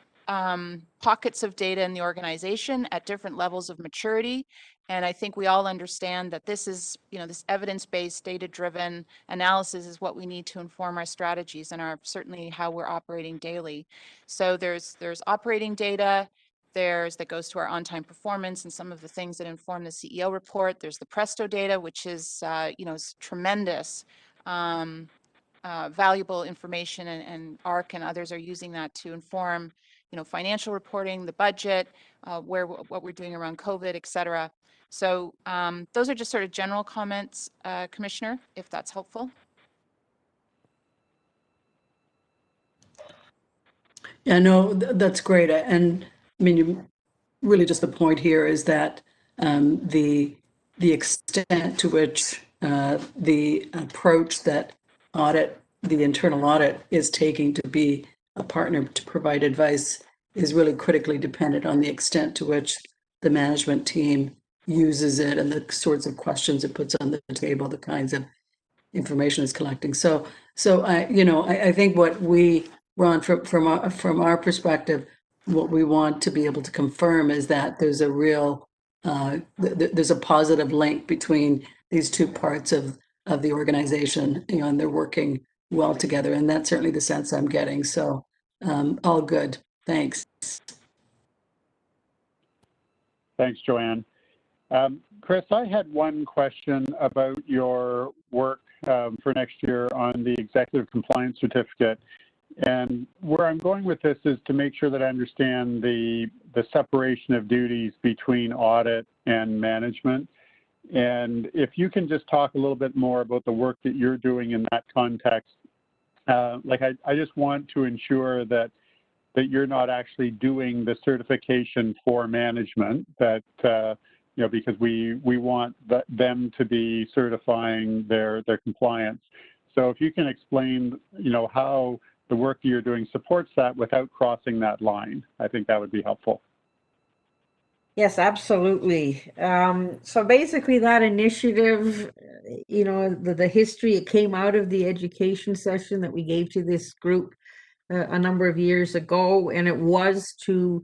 pockets of data in the organization at different levels of maturity. And I think we all understand that this is, this evidence-based, data-driven analysis is what we need to inform our strategies and certainly how we're operating daily. So there's operating data, that goes to our on-time performance and some of the things that inform the CEO report. There's the Presto data, which is, is tremendous. Valuable information, and ARC and others are using that to inform, financial reporting, the budget, what we're doing around COVID, et cetera. So those are just sort of general comments, Commissioner, if that's helpful. Yeah, no, that's great. And I mean, really just the point here is that the extent to which the approach that the internal audit is taking to be a partner to provide advice is really critically dependent on the extent to which the management team uses it and the sorts of questions it puts on the table, the kinds of information it's collecting. So I think what Ron, from our perspective, what we want to be able to confirm is that there's a real there's a positive link between these two parts of the organization, and they're working well together, and that's certainly the sense I'm getting. So all good. Thanks. Thanks, Joanne. Chris, I had one question about your work for next year on the Executive Compliance Certificate. And where I'm going with this is to make sure that I understand the separation of duties between audit and management. And if you can just talk a little bit more about the work that you're doing in that context. I just want to ensure that you're not actually doing the certification for management, that because we want them to be certifying their compliance. So if you can explain, how the work you're doing supports that without crossing that line, I think that would be helpful. Yes, absolutely. So basically that initiative, the history, it came out of the education session that we gave to this group a number of years ago, and it was to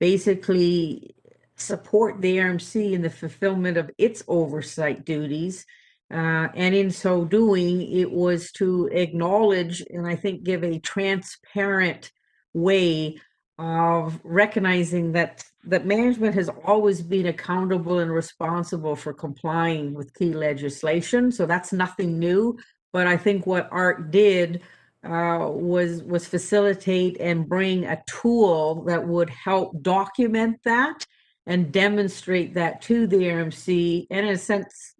basically support the RMC in the fulfillment of its oversight duties. And in so doing, it was to acknowledge and I think give a transparent way of recognizing that management has always been accountable and responsible for complying with key legislation. So that's nothing new. But I think what ARC did was facilitate and bring a tool that would help document that and demonstrate that to the RMC, and in a sense,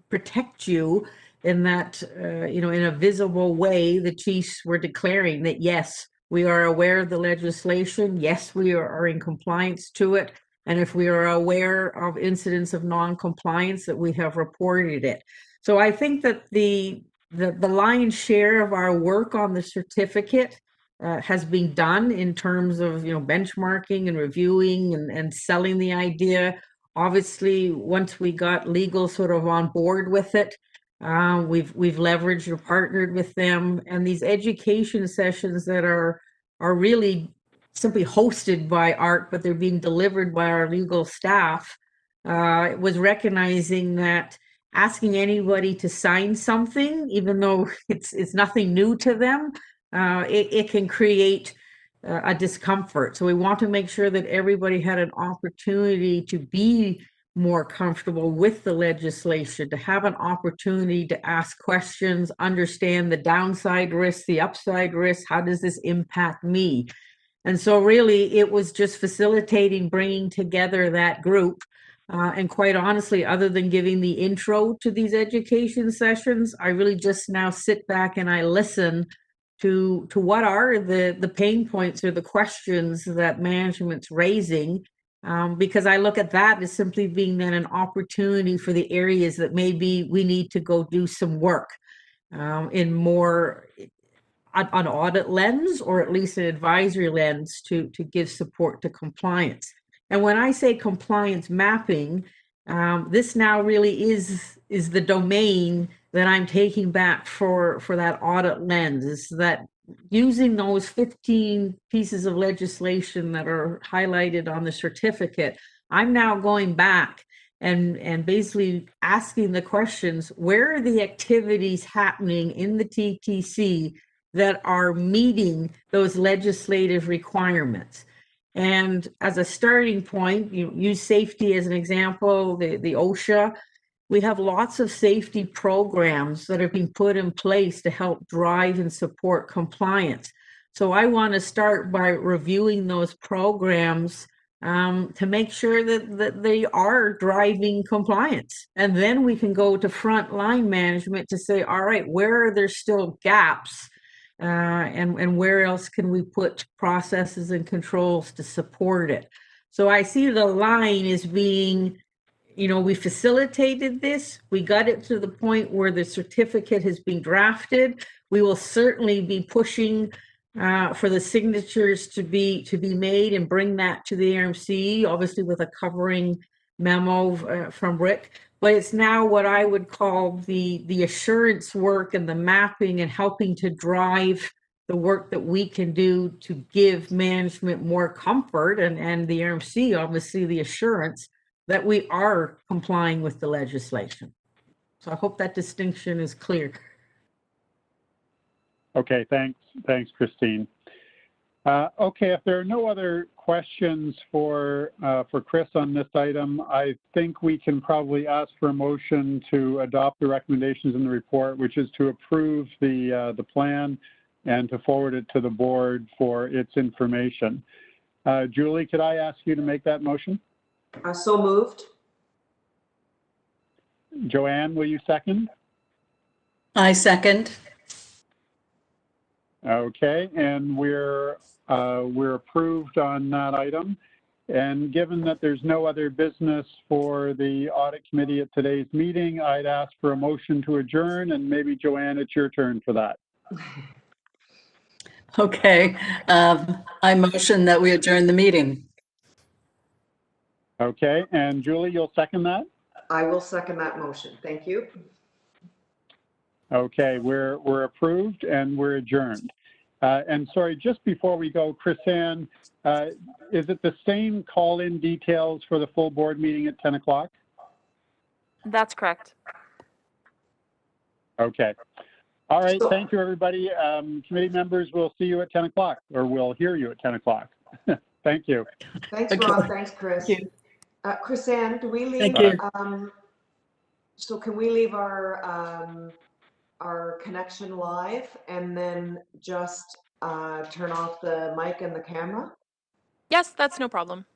protect you in that, in a visible way, the chiefs were declaring that, yes, we are aware of the legislation. Yes, we are in compliance to it. And if we are aware of incidents of non-compliance, that we have reported it. So I think that the lion's share of our work on the certificate has been done in terms of benchmarking and reviewing and selling the idea. Obviously, once we got legal sort of on board with it, we've leveraged or partnered with them, and these education sessions that are really simply hosted by ARC, but they're being delivered by our legal staff. Was recognizing that asking anybody to sign something, even though it's nothing new to them, it can create a discomfort. So we want to make sure that everybody had an opportunity to be more comfortable with the legislation, to have an opportunity to ask questions, understand the downside risks, the upside risks, how does this impact me? And so really it was just facilitating, bringing together that group. And quite honestly, other than giving the intro to these education sessions, I really just now sit back and I listen to what are the pain points or the questions that management's raising, because I look at that as simply being then an opportunity for the areas that maybe we need to go do some work in more an audit lens, or at least an advisory lens to give support to compliance. And when I say compliance mapping, this now really is the domain that I'm taking back for that audit lens, is that using those 15 pieces of legislation that are highlighted on the certificate, I'm now going back and basically asking the questions, where are the activities happening in the TTC that are meeting those legislative requirements? And as a starting point, you use safety as an example, the OSHA. We have lots of safety programs that are being put in place to help drive and support compliance. So I want to start by reviewing those programs to make sure that they are driving compliance. And then we can go to frontline management to say, all right, where are there still gaps? And where else can we put processes and controls to support it? So I see the line as being, we facilitated this, we got it to the point where the certificate has been drafted. We will certainly be pushing for the signatures to be made and bring that to the ARMC, obviously with a covering memo from Rick. But it's now what I would call the assurance work and the mapping and helping to drive the work that we can do to give management more comfort and the ARMC, obviously, the assurance that we are complying with the legislation. So I hope that distinction is clear. Okay, thanks. Thanks, Christine. Okay, if there are no other questions for Chris on this item, I think we can probably ask for a motion to adopt the recommendations in the report, which is to approve the plan and to forward it to the board for its information. Julie, could I ask you to make that motion? So moved. Joanne, will you second? I second. Okay, and we're approved on that item. And given that there's no other business for the audit committee at today's meeting, I'd ask for a motion to adjourn, and maybe Joanne, it's your turn for that. Okay, I motion that we adjourn the meeting. Okay, and Julie, you'll second that? I will second that motion. Thank you. Okay, we're approved and we're adjourned. And sorry, just before we go, Chris-Anne, is it the same call-in details for the full board meeting at 10 o'clock? That's correct. Okay. All right, thank you, everybody. Committee members, we'll see you at 10 o'clock, or we'll hear you at 10 o'clock. Thank you. Thanks, Okay. Ron. Thanks, Chris. Thank you. Chris-Anne, do we leave? Thank you. So can we leave our connection live and then just turn off the mic and the camera? Yes, that's no problem.